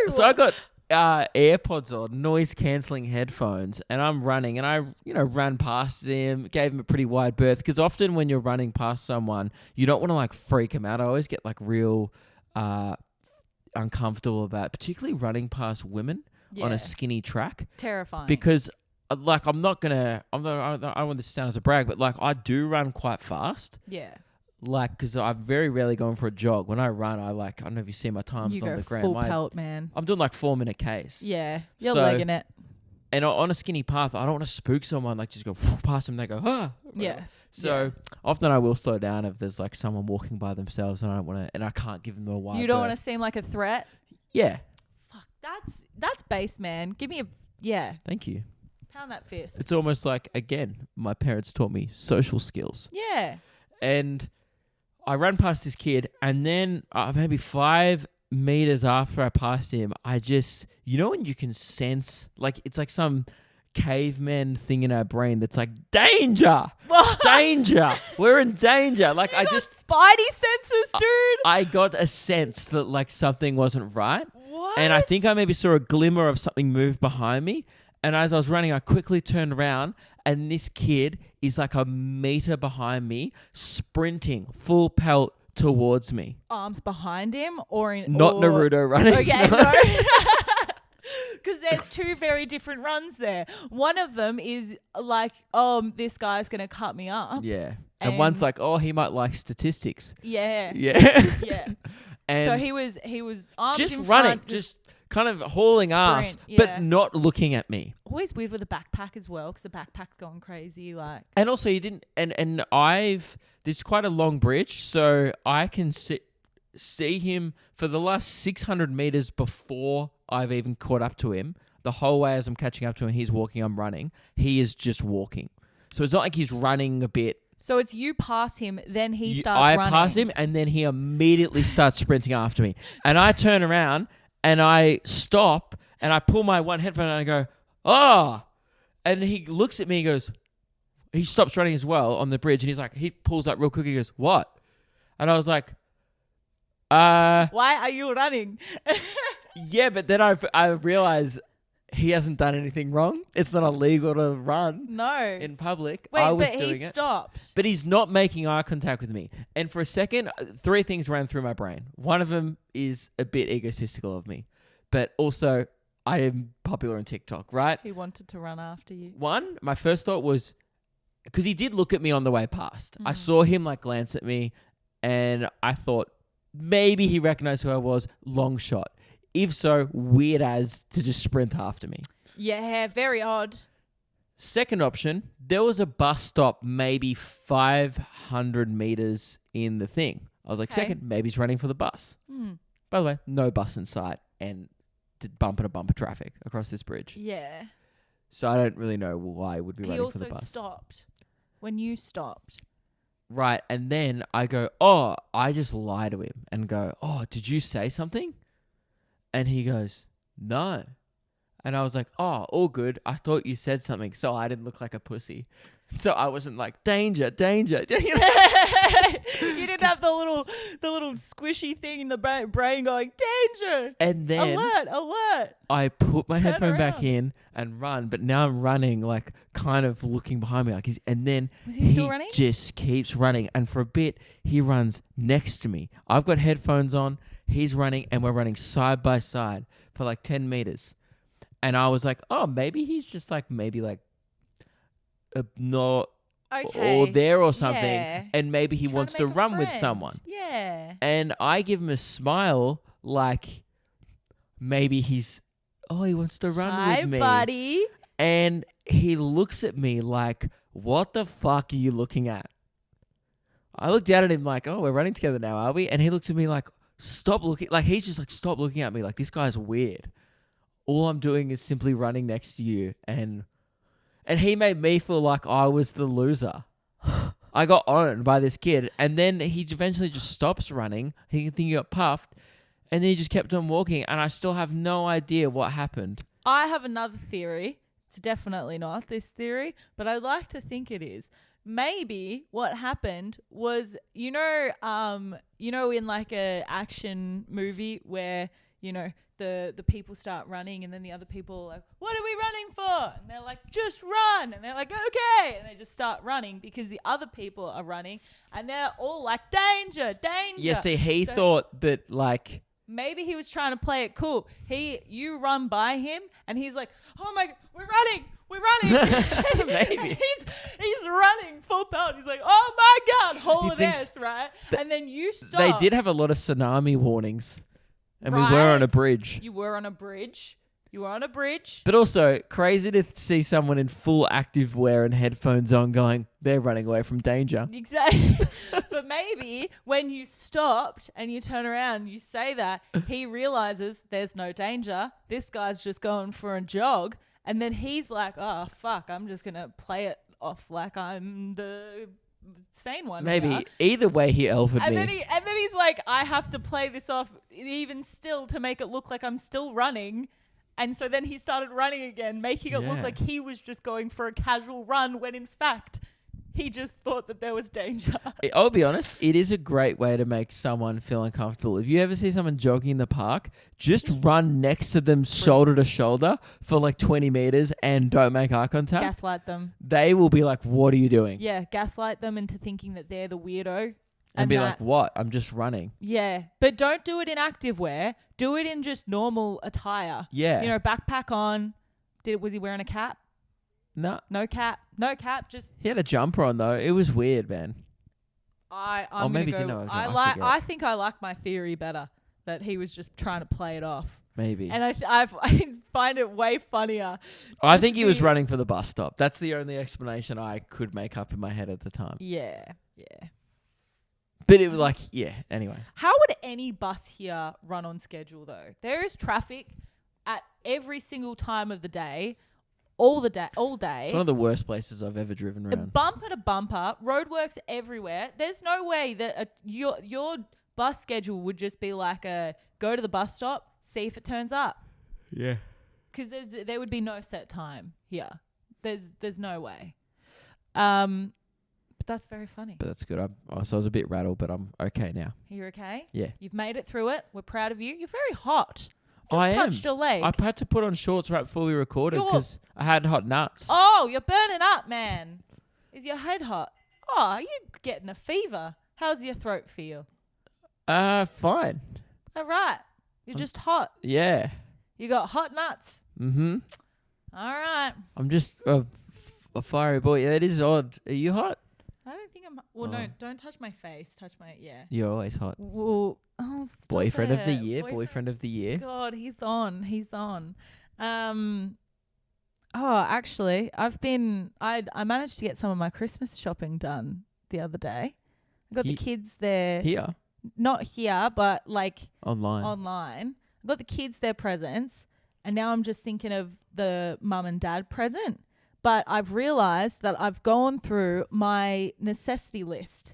do? So I got AirPods on, noise-cancelling headphones, and I'm running, and I, ran past him, gave him a pretty wide berth, because often when you're running past someone, you don't want to, like, freak him out. I always get, like, real uncomfortable about, particularly running past women on a skinny track, Terrifying. because like I'm not gonna. I don't want this to sound as a brag, but like I do run quite fast. Yeah. Like, because I'm very rarely going for a jog. When I run, I don't know if you see my times You on go the gram. full pelt, man. I'm doing like 4-minute Ks. Yeah. You're So- legging it. And on a skinny path, I don't want to spook someone. Like just go past them, and they go Yes. So often I will slow down if there's like someone walking by themselves, and I don't want to, and I can't give them a wide. You don't berth. want to seem like a threat. Yeah. Fuck. That's base, man. Give me a Thank you. pound that fist. It's almost like, again, my parents taught me social skills. Yeah. And I ran past this kid, and then maybe 5 meters after I passed him, I just, when you can sense, like, it's like some caveman thing in our brain that's like, danger! What? Danger! We're in danger! Like, You got spidey senses, dude. I got a sense that, like, something wasn't right. What? And I think I maybe saw a glimmer of something move behind me. And as I was running, I quickly turned around, and this kid is like a meter behind me, sprinting full pelt towards me. Arms behind him or in Not Naruto running. Okay, no. no. Because there's two very different runs there. One of them is like, this guy's going to cut me up. Yeah. And one's like, he might like statistics. Yeah. Yeah. Yeah. And So he was arms just in running, front, just kind of hauling ass, sprint, yeah. but not looking at me. always weird with the backpack as well, because the backpack's gone crazy. Like, And also you didn't, and there's quite a long bridge, so I can see him for the last 600 meters before I've even caught up to him. The whole way as I'm catching up to him, he's walking, I'm running. He is just walking. So it's not like he's running a bit. so it's you pass him, then he starts running. I pass him, and then he immediately starts sprinting after me. And I turn around, and I stop, and I pull my one headphone, and I go, oh! And he looks at me, he stops running as well on the bridge, and he pulls up real quick, he goes, what? And I was like, Why are you running? yeah, but then I realized he hasn't done anything wrong. It's not illegal to run No. in public. Wait, I was but doing he it. stopped. But he's not making eye contact with me. And for a second, 3 things ran through my brain. One of them is a bit egotistical of me. But also, I am popular on TikTok, right? He wanted to run after you. One, my first thought was, because he did look at me on the way past. I saw him glance at me, and I thought maybe he recognized who I was. Long shot. If so, weird as to just sprint after me. Yeah, very odd. Second option, there was a bus stop maybe 500 meters in the thing. I was like, Okay. second, maybe he's running for the bus. By the way, no bus in sight, and bumper to bumper traffic across this bridge. Yeah. So I don't really know why he would be He running for the also bus. stopped when you stopped. Right, and then I go, I just lie to him and go, did you say something? And he goes, no. And I was like, all good. I thought you said something, so I didn't look like a pussy. So I wasn't like, danger, danger. You know? You didn't have the little squishy thing in the brain going, danger, And then alert. I put my Turn headphone back around. in and run, but now I'm running kind of looking behind me and then Was he still running? just keeps running, and for a bit he runs next to me. I've got headphones on, he's running, and we're running side by side for 10 meters. And I was like, maybe he's just not Okay. or there or something, Yeah. and maybe he Trying wants to make a run with friend. someone. Yeah. And I give him a smile maybe he wants to run Hi, with me. buddy. And he looks at me like, what the fuck are you looking at? I looked down at him we're running together now, are we? And he looks at me stop looking. He's just stop looking at me. This guy's weird. All I'm doing is simply running next to you. And he made me feel like I was the loser. I got owned by this kid. And then he eventually just stops running. He think he got puffed. And then he just kept on walking. And I still have no idea what happened. I have another theory. It's definitely not this theory, but I like to think it is. Maybe what happened was, in a action movie where, the people start running and then the other people are like, what are we running for? And they're like, just run. And they're like, okay. And they just start running because the other people are running and they're all like, danger, danger. Yeah, see, he So- thought that Maybe he was trying to play it cool. You run by him and he's like, oh my, we're running. running. Maybe. He's running full pelt. He's like, oh my God, He of thinks this, right? And then you stop. They did have a lot of tsunami warnings. And we were on a Right. bridge. You were on a bridge. But also, crazy to see someone in full active wear and headphones on going, they're running away from danger. Exactly. But maybe when you stopped and you turn around, you say that, he realizes there's no danger. This guy's just going for a jog. And then he's like, oh, fuck, I'm just going to play it off like I'm the sane one. Maybe. here. Either way, he elfed And me. then he's like, I have to play this off even still to make it look like I'm still running. And so then he started running again, making it look Yeah. like he was just going for a casual run when in fact he just thought that there was danger. I'll be honest, it is a great way to make someone feel uncomfortable. If you ever see someone jogging in the park, just run next to them shoulder to shoulder for like 20 meters and don't make eye contact. Gaslight them. They will be like, what are you doing? Yeah, gaslight them into thinking that they're the weirdo. And be that- like, what? I'm just running. Yeah, but don't do it in active wear. Do it in just normal attire. Yeah. You know, backpack on. Was he wearing a cap? No. No cap. No cap. Just He had a jumper on though. It was weird, man. I'm maybe gonna didn't go. have a I jumper, I like. forget. I think I like my theory better. That he was just trying to play it off. Maybe. And I find it way funnier. I just think he was being- running for the bus stop. That's the only explanation I could make up in my head at the time. Yeah, yeah. But it was like, yeah, anyway. How would any bus here run on schedule though? There is traffic at every single time of the day, all day. It's one of the worst places I've ever driven around. Bumper to bumper, roadworks everywhere. There's no way that your bus schedule would just be like a go to the bus stop, see if it turns up. Yeah. Because there would be no set time here. There's no way. But that's very funny. But that's good. So I was a bit rattled, but I'm okay now. You're okay? Yeah. You've made it through it. We're proud of you. You're very hot. Just I am. touched your leg. I had to put on shorts right before we recorded You're- because I had hot nuts. Oh, you're burning up, man. Is your head hot? Oh, you're getting a fever. How's your throat feel? Fine. All right. You're just hot. Yeah. You got hot nuts. Mm-hmm. All right. I'm just a fiery boy. Yeah, it is odd. Are you hot? I don't think I'm... Well, no, Oh. don't touch my face. Touch my... Yeah. You're always hot. Well, stop Boyfriend of the it. year. Boyfriend of the year. God, he's on. Actually, I managed to get some of my Christmas shopping done the other day. I got the kids there. Here. Not here, but like Online. online. I got the kids their presents, and now I'm just thinking of the mum and dad present. But I've realized that I've gone through my necessity list.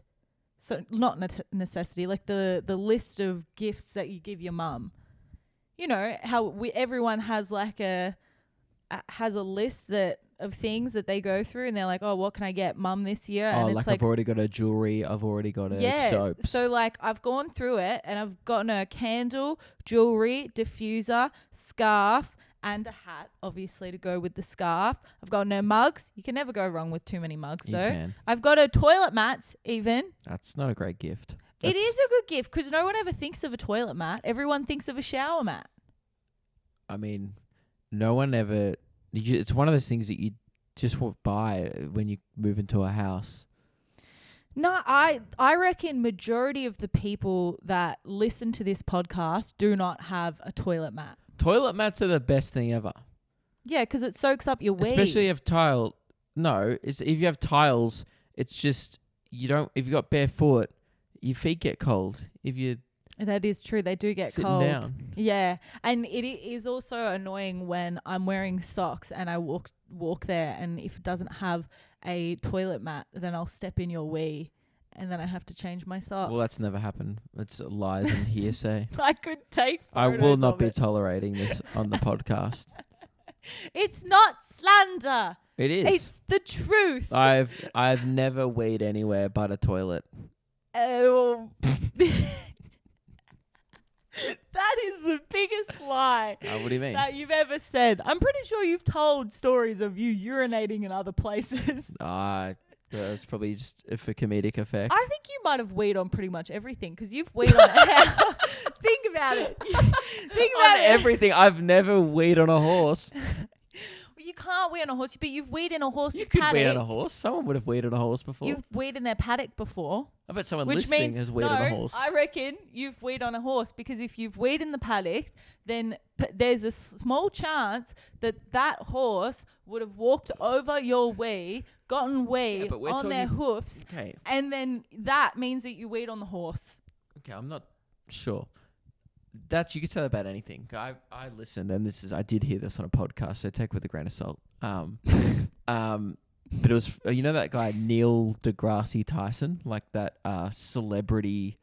So not necessity, like the list of gifts that you give your mum. You know how everyone has like a list of things that they go through, and they're like, oh, what can I get mum this year? Oh, And like it's like I've already got a jewelry. I've already got a soaps. so like I've gone through it, and I've gotten a candle, jewelry, diffuser, scarf, and a hat, obviously to go with the scarf. I've got no mugs. You can never go wrong with too many mugs, You though. can. I've got a toilet mats, even. That's not a great gift. It is a good gift because no one ever thinks of a toilet mat. Everyone thinks of a shower mat. I mean, no one ever... It's one of those things that you just won't buy when you move into a house. No, I reckon majority of the people that listen to this podcast do not have a toilet mat. Toilet mats are the best thing ever. Yeah, because it soaks up your wee. Especially if tile... No, if you have tiles, it's just... If you got bare foot, your feet get cold. If you... That is true. They do get Sitting cold. down. Yeah. And it is also annoying when I'm wearing socks and I walk there, and if it doesn't have a toilet mat, then I'll step in your wee and then I have to change my socks. Well, that's never happened. It's lies and hearsay. I could take I photos will not of be it. tolerating this on the podcast. It's not slander. It is. It's the truth. I've never weed anywhere but a toilet. Oh. That is the biggest lie What do you mean? that you've ever said. I'm pretty sure you've told stories of you urinating in other places. That's probably just for comedic effect. I think you might have weed on pretty much everything because you've weed on Think about it. Think about On it. everything. I've never weed on a horse. you can't weed on a horse, but you've weed in a horse's You could paddock. weed on a horse. Someone would have weeded a horse before. You've weed in their paddock before. I bet someone Which listening means, has weeded a horse. I reckon you've weed on a horse, because if you've weed in the paddock, then there's a small chance that that horse would have walked over your wee, gotten wee but we're on their talking- hoofs, Okay. and then that means that you weed on the horse. Okay, I'm not sure. You could say that about anything. I listened, and I did hear this on a podcast, so take it with a grain of salt. But it was that guy Neil deGrasse Tyson, like that celebrity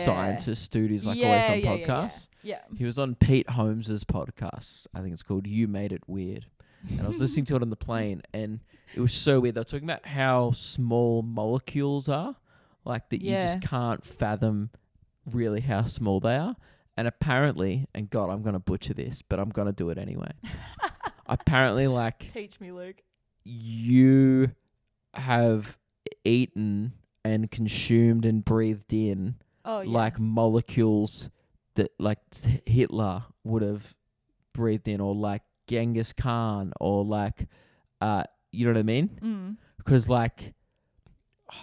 scientist dude who's like always on podcasts. Yeah. He was on Pete Holmes's podcast. I think it's called "You Made It Weird," and I was listening to it on the plane, and it was so weird. They were talking about how small molecules are, like that you just can't fathom really how small they are. And apparently, and God, I'm going to butcher this, but I'm going to do it anyway. Apparently, like, Teach me, Luke. you have eaten and consumed and breathed in like molecules that like Hitler would have breathed in, or like Genghis Khan, or like, you know what I mean? Because like,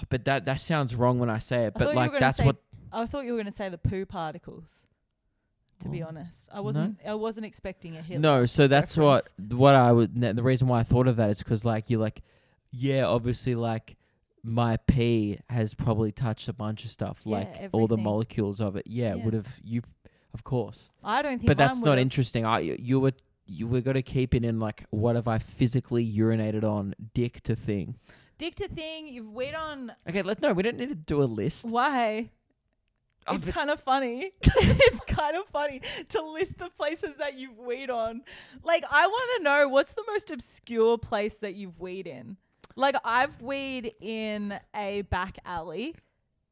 but that sounds wrong when I say it, but like that's what. I thought you were going to say the poo particles. To be honest, I wasn't expecting a Hitler. No, so that's reference. what I would. The reason why I thought of that is because like you're like, yeah, obviously like my pee has probably touched a bunch of stuff, like all the everything. molecules of it. Yeah, Yeah. would have you, of course. I don't think. But that's mine not would've. interesting. You were got to keep it in like what have I physically urinated on, dick to thing. Dick to thing. You've weed on. Okay, we don't need to do a list. Why? Oh, It's but- kind of funny. It's kind of funny to list the places that you've weed on. Like, I want to know, what's the most obscure place that you've weed in? Like, I've weed in a back alley.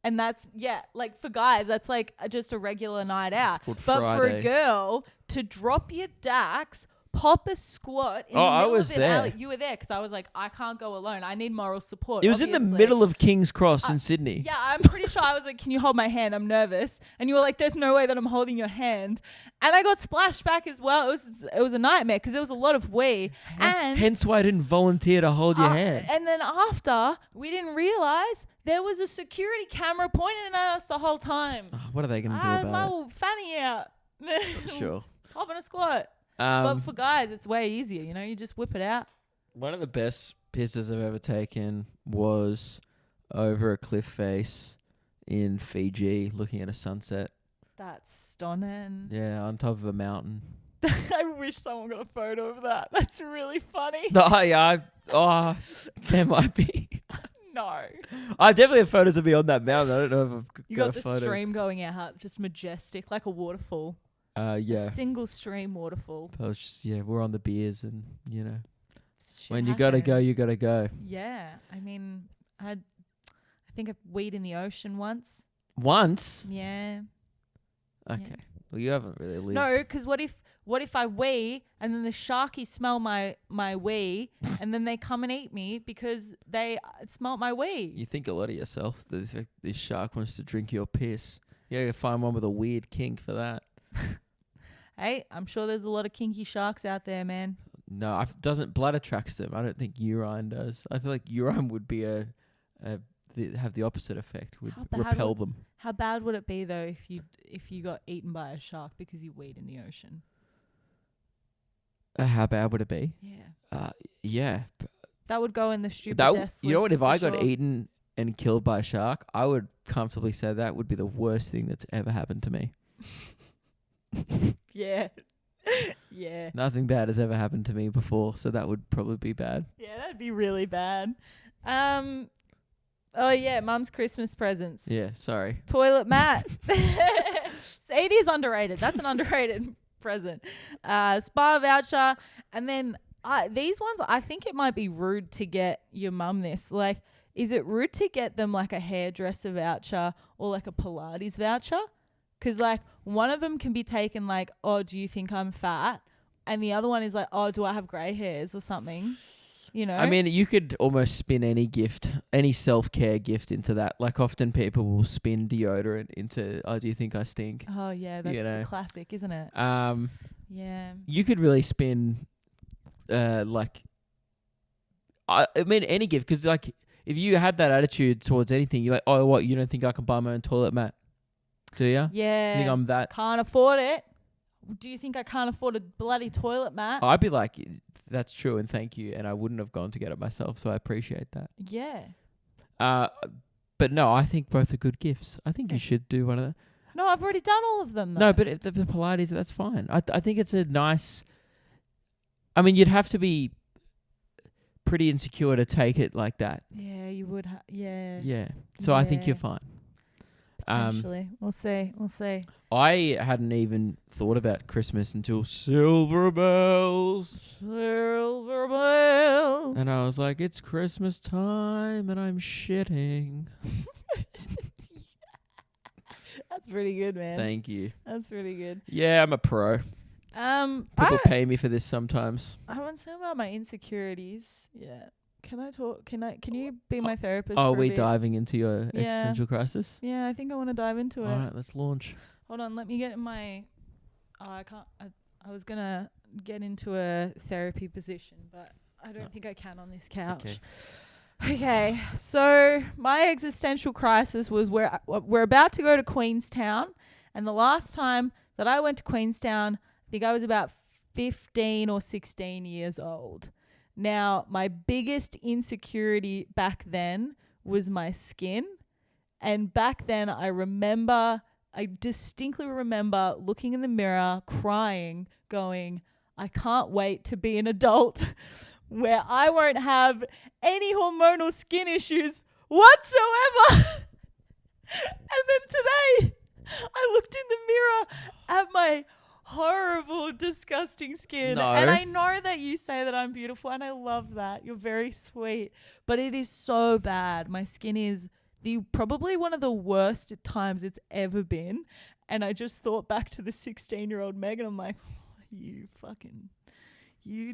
And that's, like for guys, that's like just a regular night out. called But for a Friday. girl, to drop your dax, pop a squat in the I middle was of an there. alley. You were there because I was like, I can't go alone. I need moral support. It was in the obviously. middle of King's Cross in Sydney. Yeah, I'm pretty sure I was like, can you hold my hand? I'm nervous. And you were like, there's no way that I'm holding your hand. And I got splashed back as well. It was a nightmare because there was a lot of wee. And Hence why I didn't volunteer to hold your hand. And then after, we didn't realize there was a security camera pointing at us the whole time. Oh, what are they going to do I had about my fanny out. it? Sure. Hopping a squat. But Um, for guys, it's way easier. You know, you just whip it out. one of the best pisses I've ever taken was over a cliff face in Fiji, looking at a sunset. That's stunning. Yeah, on top of a mountain. I wish someone got a photo of that. That's really funny. There might be. No. I definitely have photos of me on that mountain. I don't know if I've You got got a the photo. stream going out, just majestic, like a waterfall. Yeah. A single stream waterfall. I was just, we're on the beers, and Shit when you gotta go, happens. you gotta go. Yeah, I mean, I think I've weed in the ocean once. Once. Yeah. Okay. Yeah. Well, you haven't really lived. No, because what if I wee and then the sharkies smell my wee and then they come and eat me because they smelt my wee? You think a lot of yourself. This shark wants to drink your piss. You gotta find one with a weird kink for that. Hey, I'm sure there's a lot of kinky sharks out there, man. No, blood attracts them. I don't think urine does. I feel like urine would be have the opposite effect. Would How bad repel would- them. How bad would it be though if you got eaten by a shark because you weed in the ocean? How bad would it be? Yeah. Yeah. That would go in the stupid That death you know what? list If I for got sure. eaten and killed by a shark, I would comfortably say that would be the worst thing that's ever happened to me. Yeah. Yeah. Nothing bad has ever happened to me before, so that would probably be bad. Yeah, that'd be really bad. Oh yeah, Mum's Christmas presents. Yeah, sorry. Toilet mat. Sadie is underrated. That's an underrated present. Spa voucher. And then these ones, I think it might be rude to get your mum this. Like, is it rude to get them like a hairdresser voucher or like a Pilates voucher? Because like one of them can be taken like, oh, do you think I'm fat? And the other one is like, oh, do I have grey hairs or something? You know? I mean, you could almost spin any gift, any self-care gift into that. Like often people will spin deodorant into, oh, do you think I stink? Oh yeah, that's you know. the classic, isn't it? Um, Yeah. you could really spin like, I mean, any gift, because like, if you had that attitude towards anything, you're like, oh, what? You don't think I can buy my own toilet mat? Do you? Yeah. You think I'm that? Can't afford it. Do you think I can't afford a bloody toilet mat? I'd be like, that's true, and thank you, and I wouldn't have gone to get it myself, so I appreciate that. Yeah. But no, I think both are good gifts. I think you should do one of them. No, I've already done all of them, though. No, but if the polite is, that's fine. I think it's a nice... I mean, you'd have to be pretty insecure to take it like that. Yeah, you would. Yeah. Yeah. So I think Yeah. you're fine. Potentially. We'll see. We'll see. I hadn't even thought about Christmas until Silver Bells. Silver bells. And I was like, it's Christmas time and I'm shitting. That's pretty good, man. Thank you. That's pretty good. Yeah, I'm a pro. People pay me for this sometimes. I haven't said about my insecurities yet. Can I talk? Can you be my therapist? Oh, for a we bit? diving into your Yeah. existential crisis? Yeah, I think I want to dive into it. All right, let's launch. Hold on, let me get in my. Oh, I can't. I was gonna get into a therapy position, but I don't think I can on this couch. Okay, so my existential crisis was where we're about to go to Queenstown, and the last time that I went to Queenstown, I think I was about 15 or 16 years old. Now, my biggest insecurity back then was my skin. And back then, I distinctly remember looking in the mirror, crying, going, I can't wait to be an adult where I won't have any hormonal skin issues whatsoever. And then today, I looked in the mirror at my horrible, disgusting skin. No. And I know that you say that I'm beautiful, and I love that. You're very sweet. But it is so bad. My skin is probably one of the worst times it's ever been. And I just thought back to the 16-year-old Megan. I'm like, you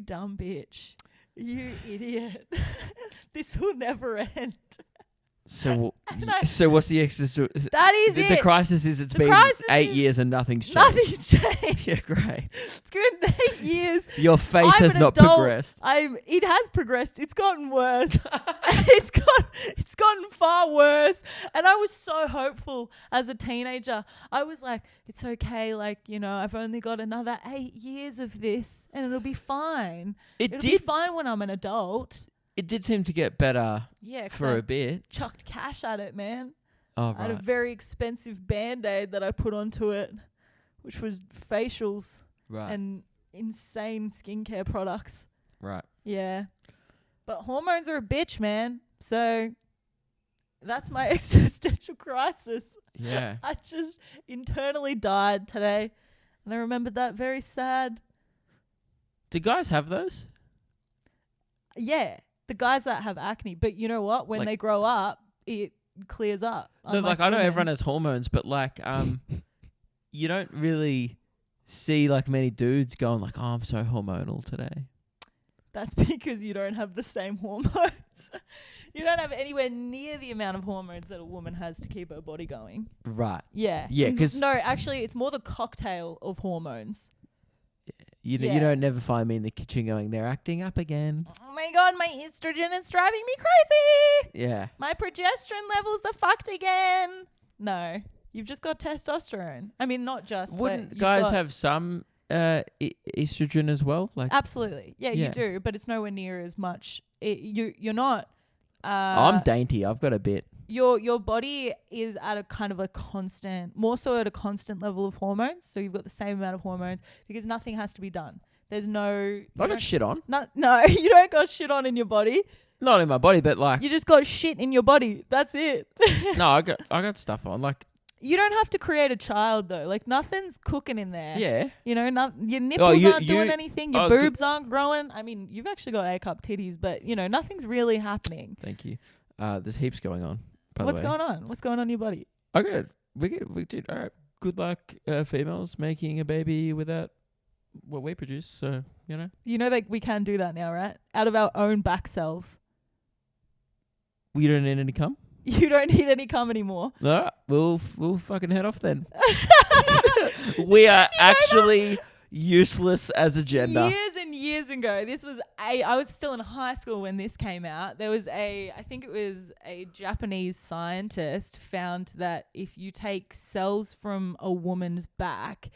dumb bitch. You idiot. This will never end. So what's the existential... That is The crisis is it's been 8 years and nothing's changed. Nothing's changed. Yeah, great. It's been 8 years. Your face I'm has an not adult. progressed. It has progressed. It's gotten worse. It's gotten far worse. And I was so hopeful as a teenager. I was like, it's okay. Like, I've only got another 8 years of this and it'll be fine. It'll be fine when I'm an adult. It did seem to get better Yeah, for a bit. Chucked cash at it, man. Oh, I had a right. very expensive Band-Aid that I put onto it, which was facials Right. and insane skincare products. Right. Yeah. But hormones are a bitch, man. So that's my existential crisis. Yeah. I just internally died today. And I remembered that very sad. Do guys have those? Yeah. The guys that have acne. But you know what? When they grow up, it clears up. No, like I know everyone has hormones, but like you don't really see like many dudes going like, oh, I'm so hormonal today. That's because you don't have the same hormones. You don't have anywhere near the amount of hormones that a woman has to keep her body going. Right. Yeah. Yeah, 'cause... No, actually, it's more the cocktail of hormones. You don't never find me in the kitchen going, they're acting up again. Oh my God, my estrogen is driving me crazy. Yeah. My progesterone levels are fucked again. No, you've just got testosterone. I mean, not just. Wouldn't guys have some estrogen as well? Like, absolutely. Yeah, Yeah. you do, but it's nowhere near as much. You're not. I'm dainty. I've got a bit. Your body is at a kind of a constant, more so at a constant level of hormones. So you've got the same amount of hormones because nothing has to be done. There's no... I got shit on. No, you don't got shit on in your body. Not in my body, but like... You just got shit in your body. That's it. No, I got stuff on. Like... You don't have to create a child though. Like nothing's cooking in there. Yeah. Your nipples aren't doing anything. Your good. boobs aren't growing. I mean, you've actually got A-cup titties, but nothing's really happening. Thank you. There's heaps going on. What's going on? What's going on in your body? We did. All right. Good luck, females making a baby without what we produce. So Like we can do that now, right? Out of our own back cells. We don't need any cum. You don't need any cum anymore. All right. We'll fucking head off then. We are actually useless as a gender. Years and years ago. I was still in high school when this came out. There was I think it was a Japanese scientist found that if you take cells from a woman's back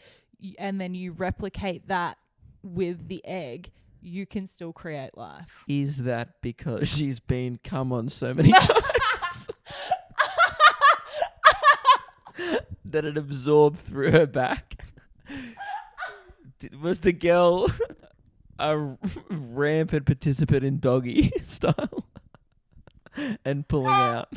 and then you replicate that with the egg, you can still create life. Is that because she's been come on so many times that it absorbed through her back? Was the girl a rampant participant in doggy style and pulling out?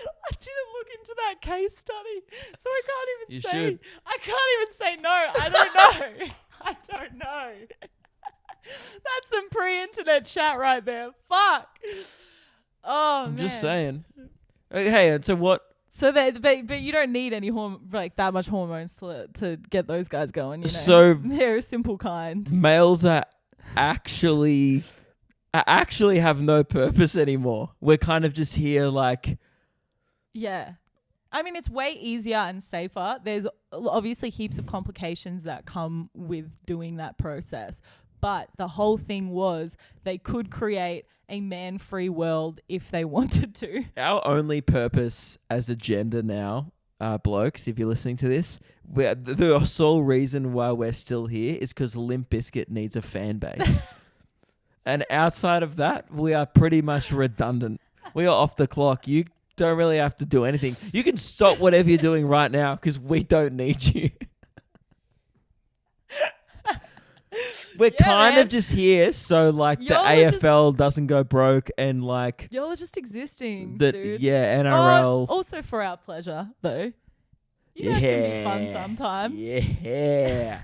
I didn't look into that case study, so I can't even You say. should. I can't even say no. I don't know. I don't know. That's some pre-internet chat right there. Fuck. Oh, I'm man. just saying. Hey, and so what? So but you don't need any that much hormones to get those guys going. You know, So they're a simple kind. males are actually have no purpose anymore. We're kind of just here like. Yeah. I mean, it's way easier and safer. There's obviously heaps of complications that come with doing that process. But the whole thing was they could create a man-free world if they wanted to. Our only purpose as a gender now, blokes, if you're listening to this, the sole reason why we're still here is because Limp Bizkit needs a fan base. And outside of that, we are pretty much redundant. We are off the clock. You don't really have to do anything. You can stop whatever you're doing right now because we don't need you. We're kind man. of just here so like the Y'all are AFL doesn't go broke and like Y'all are just existing, the dude. NRL. Also for our pleasure, though. You guys can be fun sometimes. Yeah.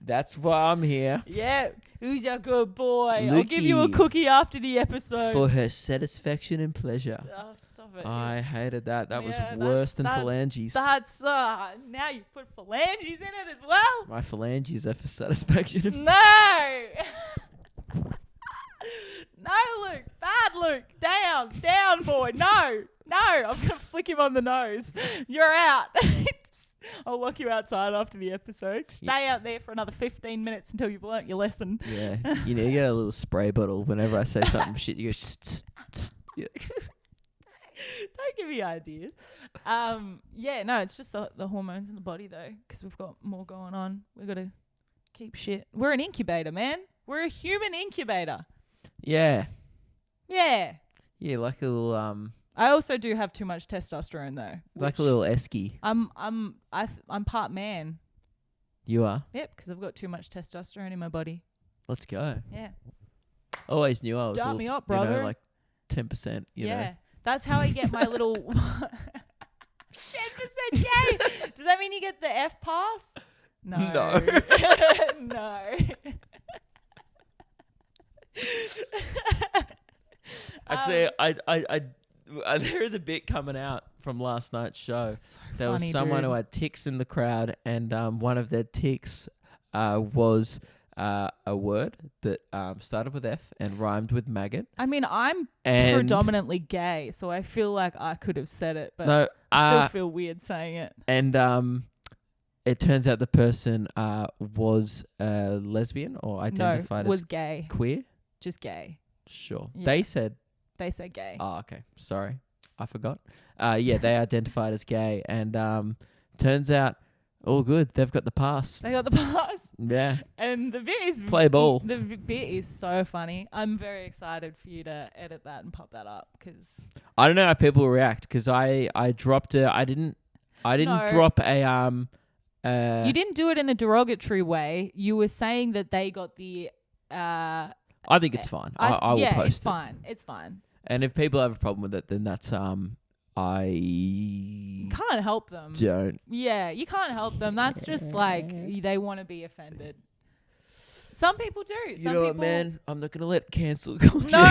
That's why I'm here. Yeah. Who's your good boy? I'll give you a Looky. cookie after the episode. For her satisfaction and pleasure. Oh, stop it. I hated that. That was Yeah, worse than that- phalanges. That's now you put phalanges in it as well. My phalanges are for satisfaction. And No. No, Luke. Bad Luke. Down, boy. No. I'm gonna flick him on the nose. You're out. I'll lock you outside after the episode. Stay out there for another 15 minutes until you've learnt your lesson. yeah, you need to get a little spray bottle whenever I say something shit. You go. Yeah. Don't give me ideas. Yeah, no, it's just the hormones in the body though, because we've got more going on. We've got to keep shit. We're an incubator, man. We're a human incubator. Yeah, Yeah. like a little I also do have too much testosterone though. like a little esky. I'm part man. You are. Yep, because I've got too much testosterone in my body. Let's go. Yeah. Always knew I was. Dart me up, brother. like 10%. You yeah. know. That's how I get my little 10% yay. Does that mean you get the F pass? No. No. Actually, I there is a bit coming out from last night's show. So There was funny, someone dude. who had ticks in the crowd, and one of their ticks was a word that started with F and rhymed with maggot. I mean, I'm And predominantly gay, so I feel like I could have said it, but no, I still feel weird saying it. and it turns out the person was lesbian or identified No, was as gay. queer. Just gay. Sure, Yeah. they said. They say gay. Oh, okay. Sorry, I forgot. Yeah, they identified as gay, and turns out all good. They've got the pass. They got the pass. Yeah. And the bit is Play ball. The bit is so funny. I'm very excited for you to edit that and pop that up because I don't know how people react because I dropped a. I didn't No. drop a you didn't do it in a derogatory way. You were saying that they got the. I think it's fine. I will yeah, post it's it. fine. It's fine. And if people have a problem with it, then that's I Can't help them. don't. Yeah, you can't help them. That's just like they want to be offended. Some people do. You Some know what, people, man? I'm not gonna let cancel culture No,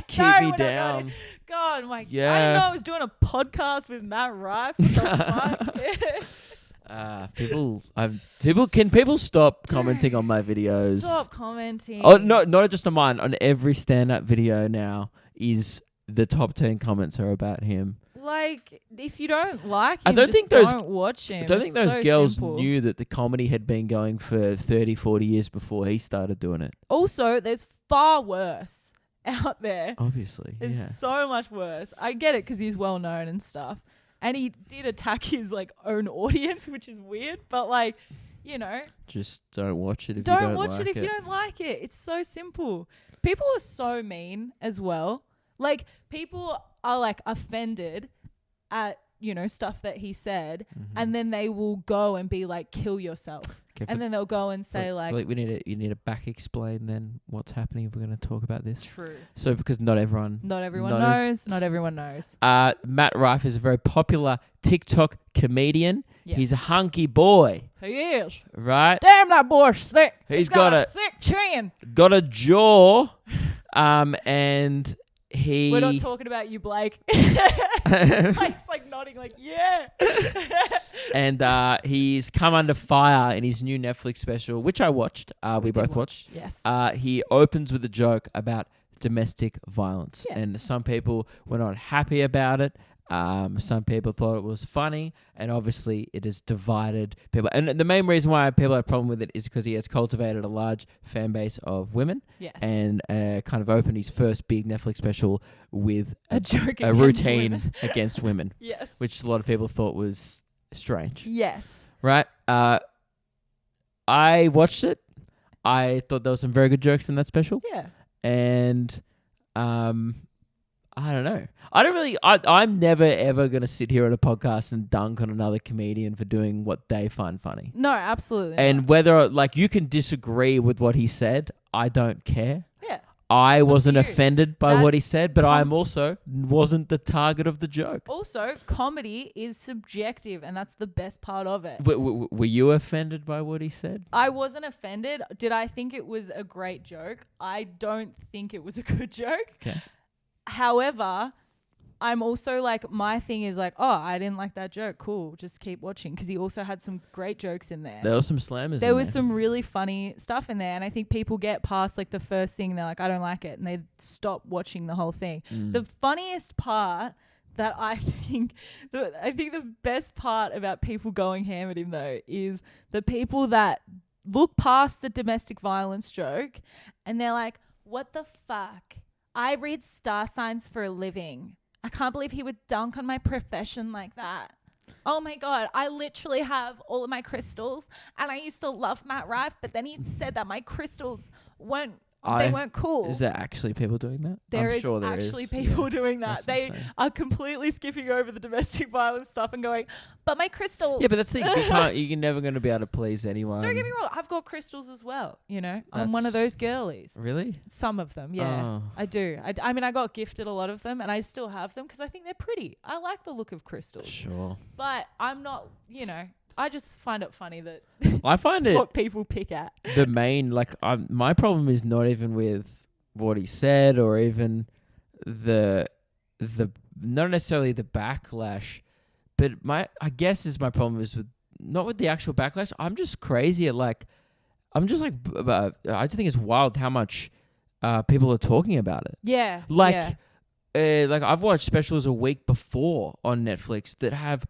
keep no, me we're not doing down. it. God, my! I Yeah. didn't know I was doing a podcast with Matt Rife. What the fuck? Can people stop commenting on my videos? Stop commenting. Oh no, not just on mine. On every stand-up video now, is the top 10 comments are about him. Like, if you don't like him, I don't just think those- don't watch him. I don't think It's those so girls simple. knew that the comedy had been going for 30, 40 years before he started doing it. Also, there's far worse out there. Obviously, It's yeah. so much worse. I get it because he's well known and stuff. And he did attack his like own audience, which is weird. But like, you know, Just don't watch it if you don't don't watch like it if you don't like it. It's so simple. People are so mean as well. Like, people are like offended at, you know, stuff that he said, and then they will go and be like, kill yourself. Okay, And then they'll go and say like, you need to back explain then what's happening if we're going to talk about this. true. So because not everyone Not everyone knows. knows. Not everyone knows. Matt Rife is a very popular TikTok comedian. Yeah. He's a hunky boy, He is. right? Damn, that boy's thick. He's got a- thick chin. Got a jaw, and he. We're not talking about you, Blake. Blake's like nodding, like, yeah. and he's come under fire in his new Netflix special, which I watched. We did both watched. Yes. He opens with a joke about domestic violence, Yeah. and some people were not happy about it. Some people thought it was funny, and obviously it has divided people. And the main reason why people have a problem with it is because he has cultivated a large fan base of women, Yes. and kind of opened his first big Netflix special with a joke a against routine women. against women, Yes. which a lot of people thought was strange. Yes. Right? I watched it. I thought there were some very good jokes in that special. Yeah. And I don't know. I don't really. I'm never ever gonna sit here at a podcast and dunk on another comedian for doing what they find funny. No, absolutely. And not. whether like you can disagree with what he said, I don't care. Yeah. I up to wasn't you. offended by That what he said, but com- I'm also wasn't the target of the joke. Also, comedy is subjective, and that's the best part of it. Were you offended by what he said? I wasn't offended. Did I think it was a great joke? I don't think it was a good joke. Okay. However, I'm also like, my thing is like, oh, I didn't like that joke. Cool. Just keep watching. Because he also had some great jokes in there. There were some slammers. There in was there. some really funny stuff in there. And I think people get past like the first thing. They're like, I don't like it. And they stop watching the whole thing. The funniest part that I think the best part about people going ham at him though is the people that look past the domestic violence joke and they're like, what the fuck? I read star signs for a living. I can't believe he would dunk on my profession like that. Oh my God, I literally have all of my crystals and I used to love Matt Rife, but then he said that my crystals weren't cool. Is there actually people doing that? There I'm is sure there actually is. people Yeah. doing that. That's They insane. are completely skipping over the domestic violence stuff and going, but my crystals. Yeah, but that's the thing. You're never going to be able to please anyone. Don't get me wrong, I've got crystals as well, you know. I'm one of those girlies. Really? Some of them, yeah. Oh. I do. I mean, I got gifted a lot of them and I still have them because I think they're pretty. I like the look of crystals. Sure. But I'm not, you know, I just find it funny that I find it what people pick at. the main, like, my problem is not even with what he said or even the not necessarily the backlash, but I guess is my problem is with not with the actual backlash. I'm just crazy at I just think it's wild how much people are talking about it. Yeah. Like, yeah. like I've watched specials a week before on Netflix that have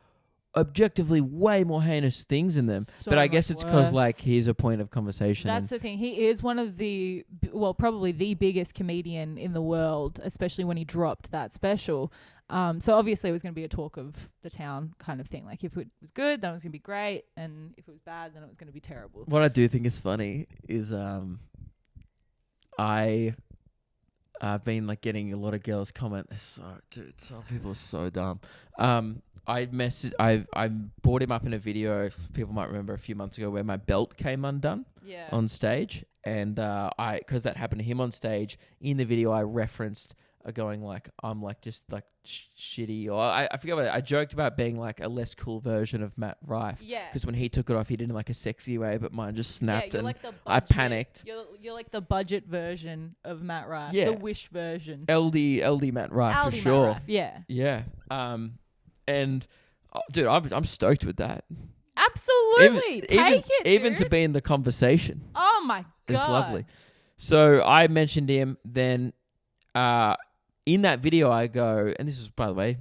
objectively way more heinous things in them. So but I guess much it's because worse. like here's a point of conversation. That's the thing. He is one of the, well, probably the biggest comedian in the world, especially when he dropped that special. So obviously it was going to be a talk of the town kind of thing. Like if it was good, then it was going to be great. And if it was bad, then it was going to be terrible. What I do think is funny is I've been like getting a lot of girls comment. Dude, some people are so dumb. I brought him up in a video, if people might remember, a few months ago where my belt came undone Yeah. on stage, and because that happened to him on stage in the video, I referenced going like I'm like just like shitty, or I forget what I joked about being like a less cool version of Matt Rife. Yeah. Because when he took it off, he did it in like a sexy way, but mine just snapped, you're and like the I budget- panicked. You're like the budget version of Matt Rife. Yeah. The Wish version. LD Matt Rife Aldi for Matt sure. Rife, yeah. Yeah. And dude, I'm stoked with that. Absolutely. Take it, even to dude. be in the conversation. Oh my God. It's lovely. So I mentioned him. Then in that video, I go, and this was, by the way,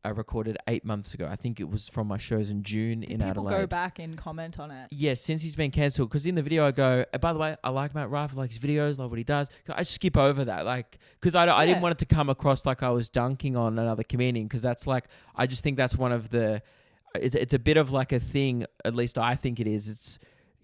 I recorded 8 months ago. I think it was from my shows in June in Did people Adelaide. go back and comment on it? Yes, since he's been cancelled. Because in the video I go, by the way, I like Matt Rife, I like his videos, like what he does. I skip over that, like, because I didn't want it to come across like I was dunking on another comedian, because that's like, I just think that's one of the, it's a bit of like a thing, at least I think it is. It's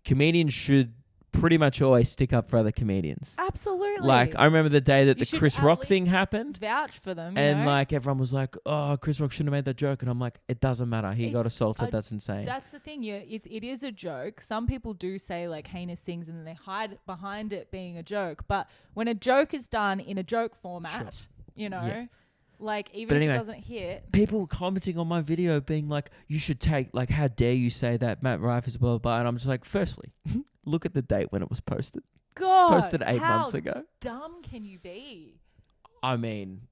comedians should pretty much always stick up for other comedians. Absolutely. Like, I remember the day that You the should Chris at Rock least thing happened. Vouch for them, you And know? like everyone was like, "Oh, Chris Rock shouldn't have made that joke," and I'm like, "It doesn't matter. He got It's assaulted. That's insane." That's the thing. It is a joke. Some people do say like heinous things and then they hide behind it being a joke. But when a joke is done in a joke format, you know, Yeah. like even But if anyway, it doesn't hit. People were commenting on my video being like, "You should take, like, how dare you say that Matt Rife is blah blah blah," and I'm just like, firstly, look at the date when it was posted. God, Posted 8 how months ago. dumb can you be? I mean,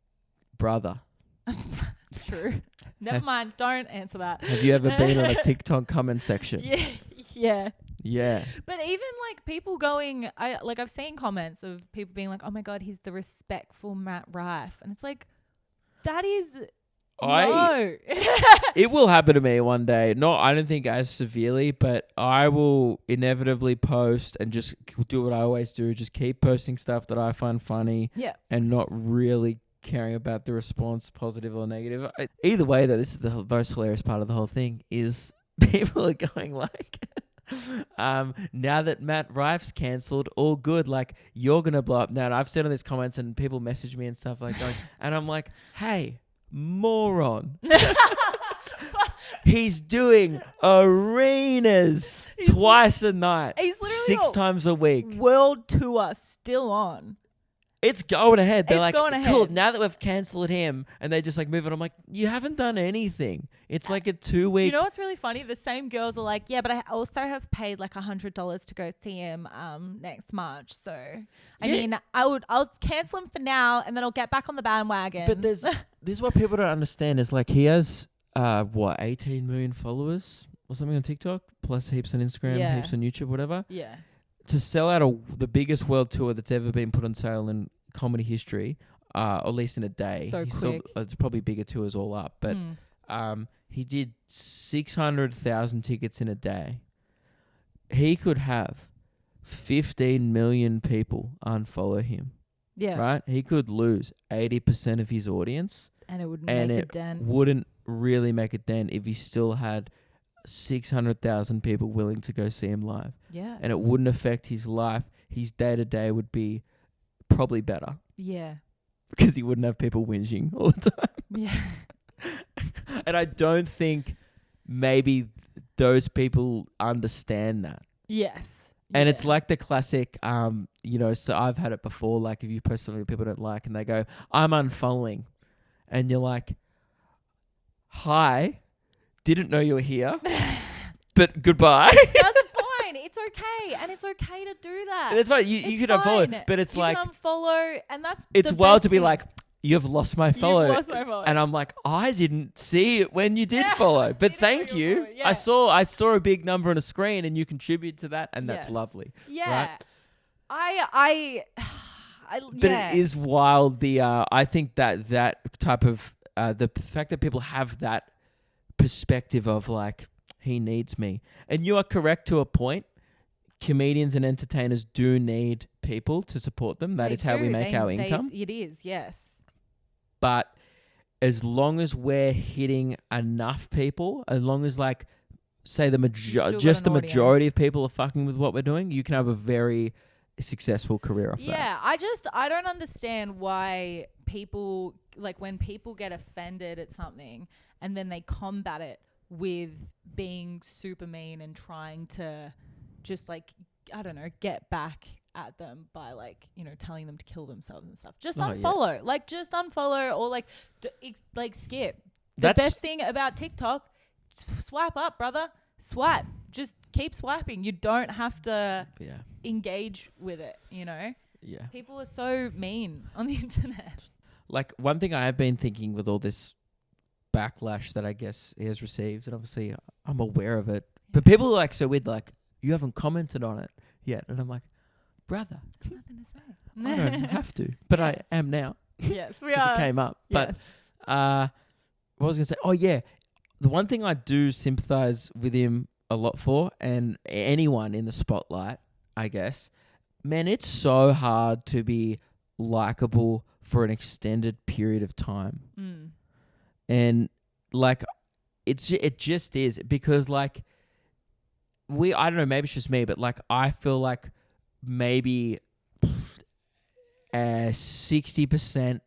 brother, True. Never mind. Don't answer that. have you ever been on a TikTok comment section? Yeah. Yeah. But even like people going, I've seen comments of people being like, "Oh my God, he's the respectful Matt Rife," and it's like, that is no. It will happen to me one day. I don't think as severely, but I will inevitably post and just do what I always do. Just keep posting stuff that I find funny. Yeah. And not really caring about the response, positive or negative. Either way, though, this is the most hilarious part of the whole thing is people are going like, now that Matt Rife's cancelled, all good. Like, you're going to blow up now. And I've said on these comments and people message me and stuff like going, and I'm like, hey, moron. He's doing arenas twice a night, He's literally 6 times a week. World tour still on. It's going ahead. They're It's like, going cool, ahead. now that we've cancelled him, and they just like move it. I'm like, you haven't done anything. It's like a 2-week. You know what's really funny? The same girls are like, yeah, but I also have paid like $100 to go see him next March. So I mean, I'll cancel him for now, and then I'll get back on the bandwagon. But this is what people don't understand is like he has 18 million followers or something on TikTok, plus heaps on Instagram, Yeah. heaps on YouTube, whatever. yeah, To sell out the biggest world tour that's ever been put on sale in comedy history, or at least in a day. So quick. It's probably bigger tours all up, but he did 600,000 tickets in a day. He could have 15 million people unfollow him, yeah, right? He could lose 80% of his audience, and it would and make a it dent. wouldn't really make a dent if he still had 600,000 people willing to go see him live. Yeah, And it wouldn't affect his life. His day-to-day would be probably better yeah, because he wouldn't have people whinging all the time. yeah. And I don't think maybe those people understand that. Yes. And yeah. it's like the classic, so I've had it before, like if you post something people don't like and they go, I'm unfollowing. And you're like, hi, didn't know you were here, but goodbye. That's fine. It's okay. And it's okay to do that. That's right. You could unfollow, fine. but it's you like, can unfollow, and that's it's the wild best to be thing. like, you've lost my follow. You've lost my follow. And I'm like, I didn't see it when you did Yeah, follow, but didn't know thank you you. were following, I saw a big number on a screen, and you contribute to that, and that's Yes. lovely. Yeah. Right? But It is wild. I think that type of the fact that people have that perspective of like, he needs me, and you are correct to a point. Comedians and entertainers do need people to support them. That is how we make our income. It is, yes. But as long as we're hitting enough people, as long as like, say the still got just an the majority audience. of people are fucking with what we're doing, you can have a very successful career off that. Yeah, I don't understand why people, like when people get offended at something and then they combat it with being super mean and trying to just like, I don't know, get back at them by like, telling them to kill themselves and stuff. Just unfollow. Like just unfollow or like skip. The best thing about TikTok, swipe up, brother. Swipe. Just keep swiping. You don't have to engage with it, Yeah. People are so mean on the internet. Like one thing I have been thinking with all this backlash that I guess he has received, and obviously I'm aware of it, but people are like so weird, like, you haven't commented on it yet. And I'm like, brother, Nothing to say. I don't have to, but I am now. Yes, we Because are. it came up. Yes. But what was I gonna say? Oh yeah, the one thing I do sympathize with him a lot for, and anyone in the spotlight, I guess, man, it's so hard to be likable for an extended period of time. And like it just is, because like I don't know, maybe it's just me, but like I feel like maybe 60%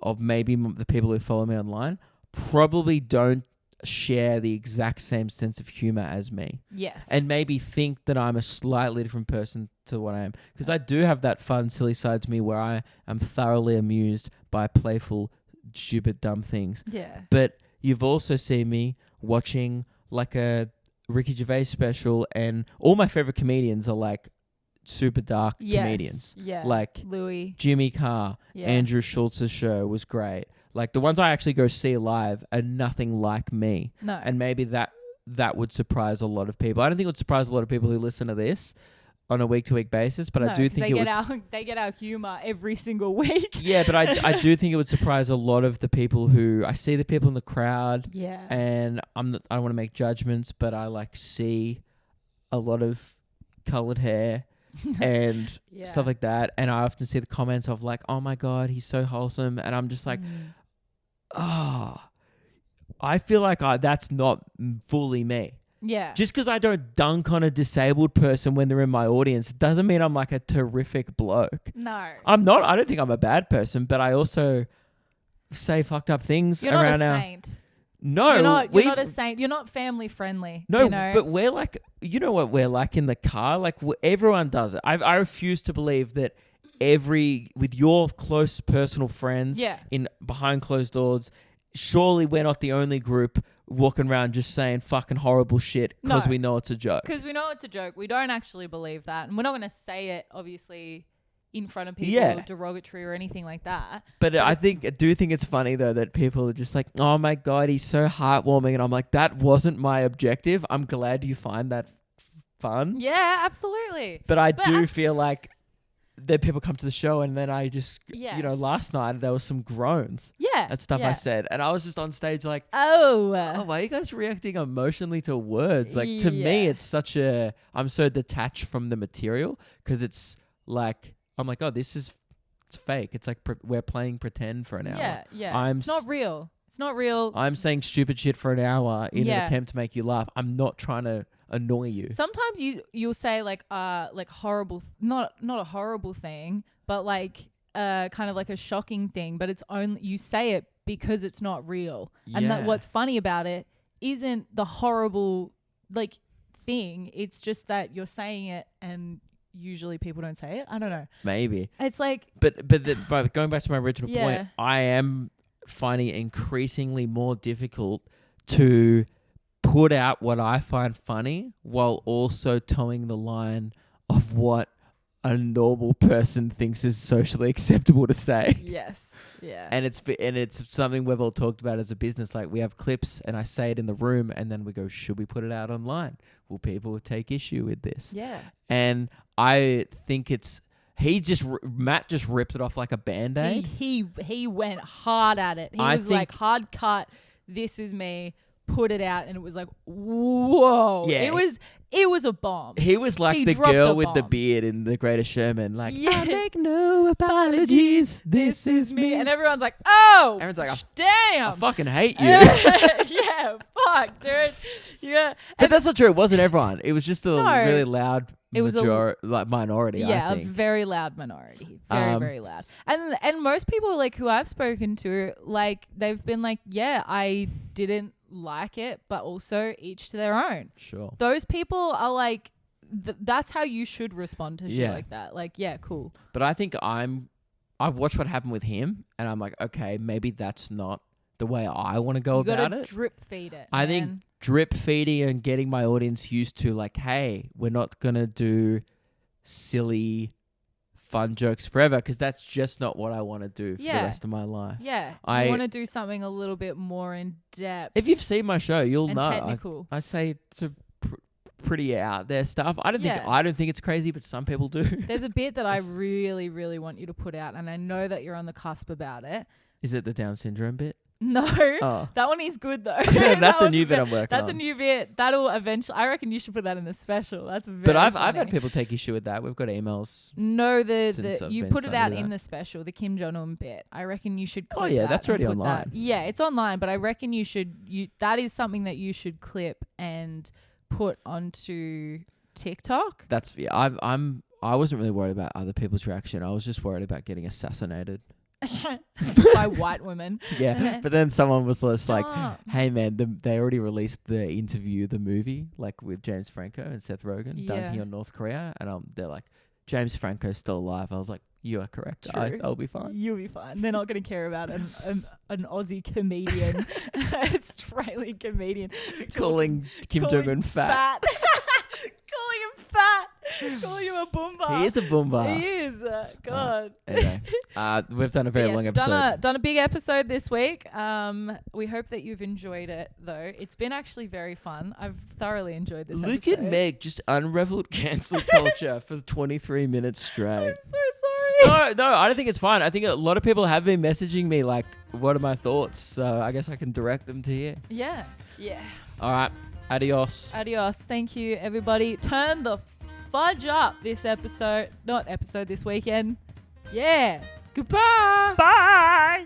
of maybe the people who follow me online probably don't share the exact same sense of humor as me. Yes. And maybe think that I'm a slightly different person to what I am. Because I do have that fun, silly side to me where I am thoroughly amused by playful, stupid, dumb things. Yeah. But you've also seen me watching like a Ricky Gervais special, and all my favorite comedians are like super dark comedians. Yeah. Like Louis. Jimmy Carr, Yeah. Andrew Schultz's show was great. Like the ones I actually go see live are nothing like me. No. And maybe that would surprise a lot of people. I don't think it would surprise a lot of people who listen to this on a week-to-week basis, but I do think they get our humor every single week. Yeah, but I do think it would surprise a lot of the people who I see the people in the crowd. Yeah. And I don't want to make judgments, but I like see a lot of colored hair and stuff like that. And I often see the comments of like, "Oh my God, he's so wholesome," and I'm just like, I feel like that's not fully me. Yeah. Just because I don't dunk on a disabled person when they're in my audience doesn't mean I'm like a terrific bloke. No. I'm not. I don't think I'm a bad person, but I also say fucked up things You're around not a saint. No. You're not a saint. You're not family friendly. No, you know? but we're like, you know what we're like in the car? Like everyone does it. I refuse to believe that with your close personal friends in behind closed doors, surely we're not the only group walking around just saying fucking horrible shit because we know it's a joke. Because we know it's a joke. We don't actually believe that. And we're not going to say it, obviously, in front of people derogatory or anything like that. But I do think it's funny, though, that people are just like, "Oh, my God, he's so heartwarming." And I'm like, that wasn't my objective. I'm glad you find that fun. Yeah, absolutely. But I do feel like then people come to the show and then I just, last night there was some groans. Yeah. At stuff I said. And I was just on stage like, oh, why are you guys reacting emotionally to words? Like, to me, it's I'm so detached from the material because it's like, I'm like, oh, it's fake. It's like we're playing pretend for an hour. Yeah, yeah. It's not real. It's not real. I'm saying stupid shit for an hour in an attempt to make you laugh. I'm not trying to annoy you. Sometimes you'll say like horrible, not a horrible thing, but like kind of like a shocking thing, but it's only you say it because it's not real. And that what's funny about it isn't the horrible like thing. It's just that you're saying it and usually people don't say it. I don't know. Maybe. It's like but going back to my original point, I am finding it increasingly more difficult to put out what I find funny while also towing the line of what a normal person thinks is socially acceptable to say. Yes. Yeah. And it's something we've all talked about as a business. Like we have clips and I say it in the room and then we go, should we put it out online? Will people take issue with this? Yeah. And I think Matt just ripped it off like a Band-Aid. He went hard at it. He was like hard cut. This is me. Put it out, and it was like, whoa! Yeah, it was a bomb. He was like the girl with the beard in The Greatest Showman. Like, I make no apologies. This is me. And everyone's like, oh, everyone's like, damn, I fucking hate you. Yeah, fuck, dude. Yeah, but that's not true. It wasn't everyone. It was just a really loud. It was minority. Yeah, I think. A very loud minority. Very, very loud. And most people like who I've spoken to, like they've been like, yeah, I didn't like it, but also each to their own. Sure. Those people are like, that's how you should respond to shit like that. Like, yeah, cool. But I think I've watched what happened with him, and I'm like, okay, maybe that's not the way I want to go about it. Drip feed it. I think drip feeding and getting my audience used to like, hey, we're not gonna do silly fun jokes forever because that's just not what I want to do for the rest of my life. Yeah, I want to do something a little bit more in depth. If you've seen my show, you'll know. Technical. I say some pretty out there stuff. I don't think it's crazy, but some people do. There's a bit that I really, really want you to put out, and I know that you're on the cusp about it. Is it the Down syndrome bit? No, Oh. that one is good though. That's a one's new bit I'm working That's a on. new bit. That'll eventually. I reckon you should put that in the special. That's very. But I've funny. had people take issue with that. We've got emails. No, Since the I've you been put it starting out to do in that. the special, the Kim Jong Un bit. I reckon you should. Oh, Clip yeah, that that's and already put that- online. Yeah, it's online, but I reckon you should. That is something that you should clip and put onto TikTok. That's I wasn't really worried about other people's reaction. I was just worried about getting assassinated. By white women. Yeah, but then someone was just like, Stop. "Hey man, they already released the interview, the movie, like with James Franco and Seth Rogen, Yeah. dunking on North Korea," and they're like, "James Franco's still alive." I was like, "You are correct. True. I'll be fine." You'll be fine. They're not going to care about an Aussie comedian, Australian comedian Calling Kim Jong Un fat. Calling him fat. Calling him a boomba. He is a boomba. He is. God. Anyway, we've done a very long we've episode. done a big episode this week. We hope that you've enjoyed it, though. It's been actually very fun. I've thoroughly enjoyed this Look episode. at Meg just unraveled cancel culture for 23 minutes straight. I'm so sorry. No, I don't think it's fine. I think a lot of people have been messaging me like, "What are my thoughts?" So I guess I can direct them to you. Yeah. All right, adios. Adios. Thank you, everybody. Turn the fudge up this episode. Not episode this weekend. Yeah. Goodbye. Bye.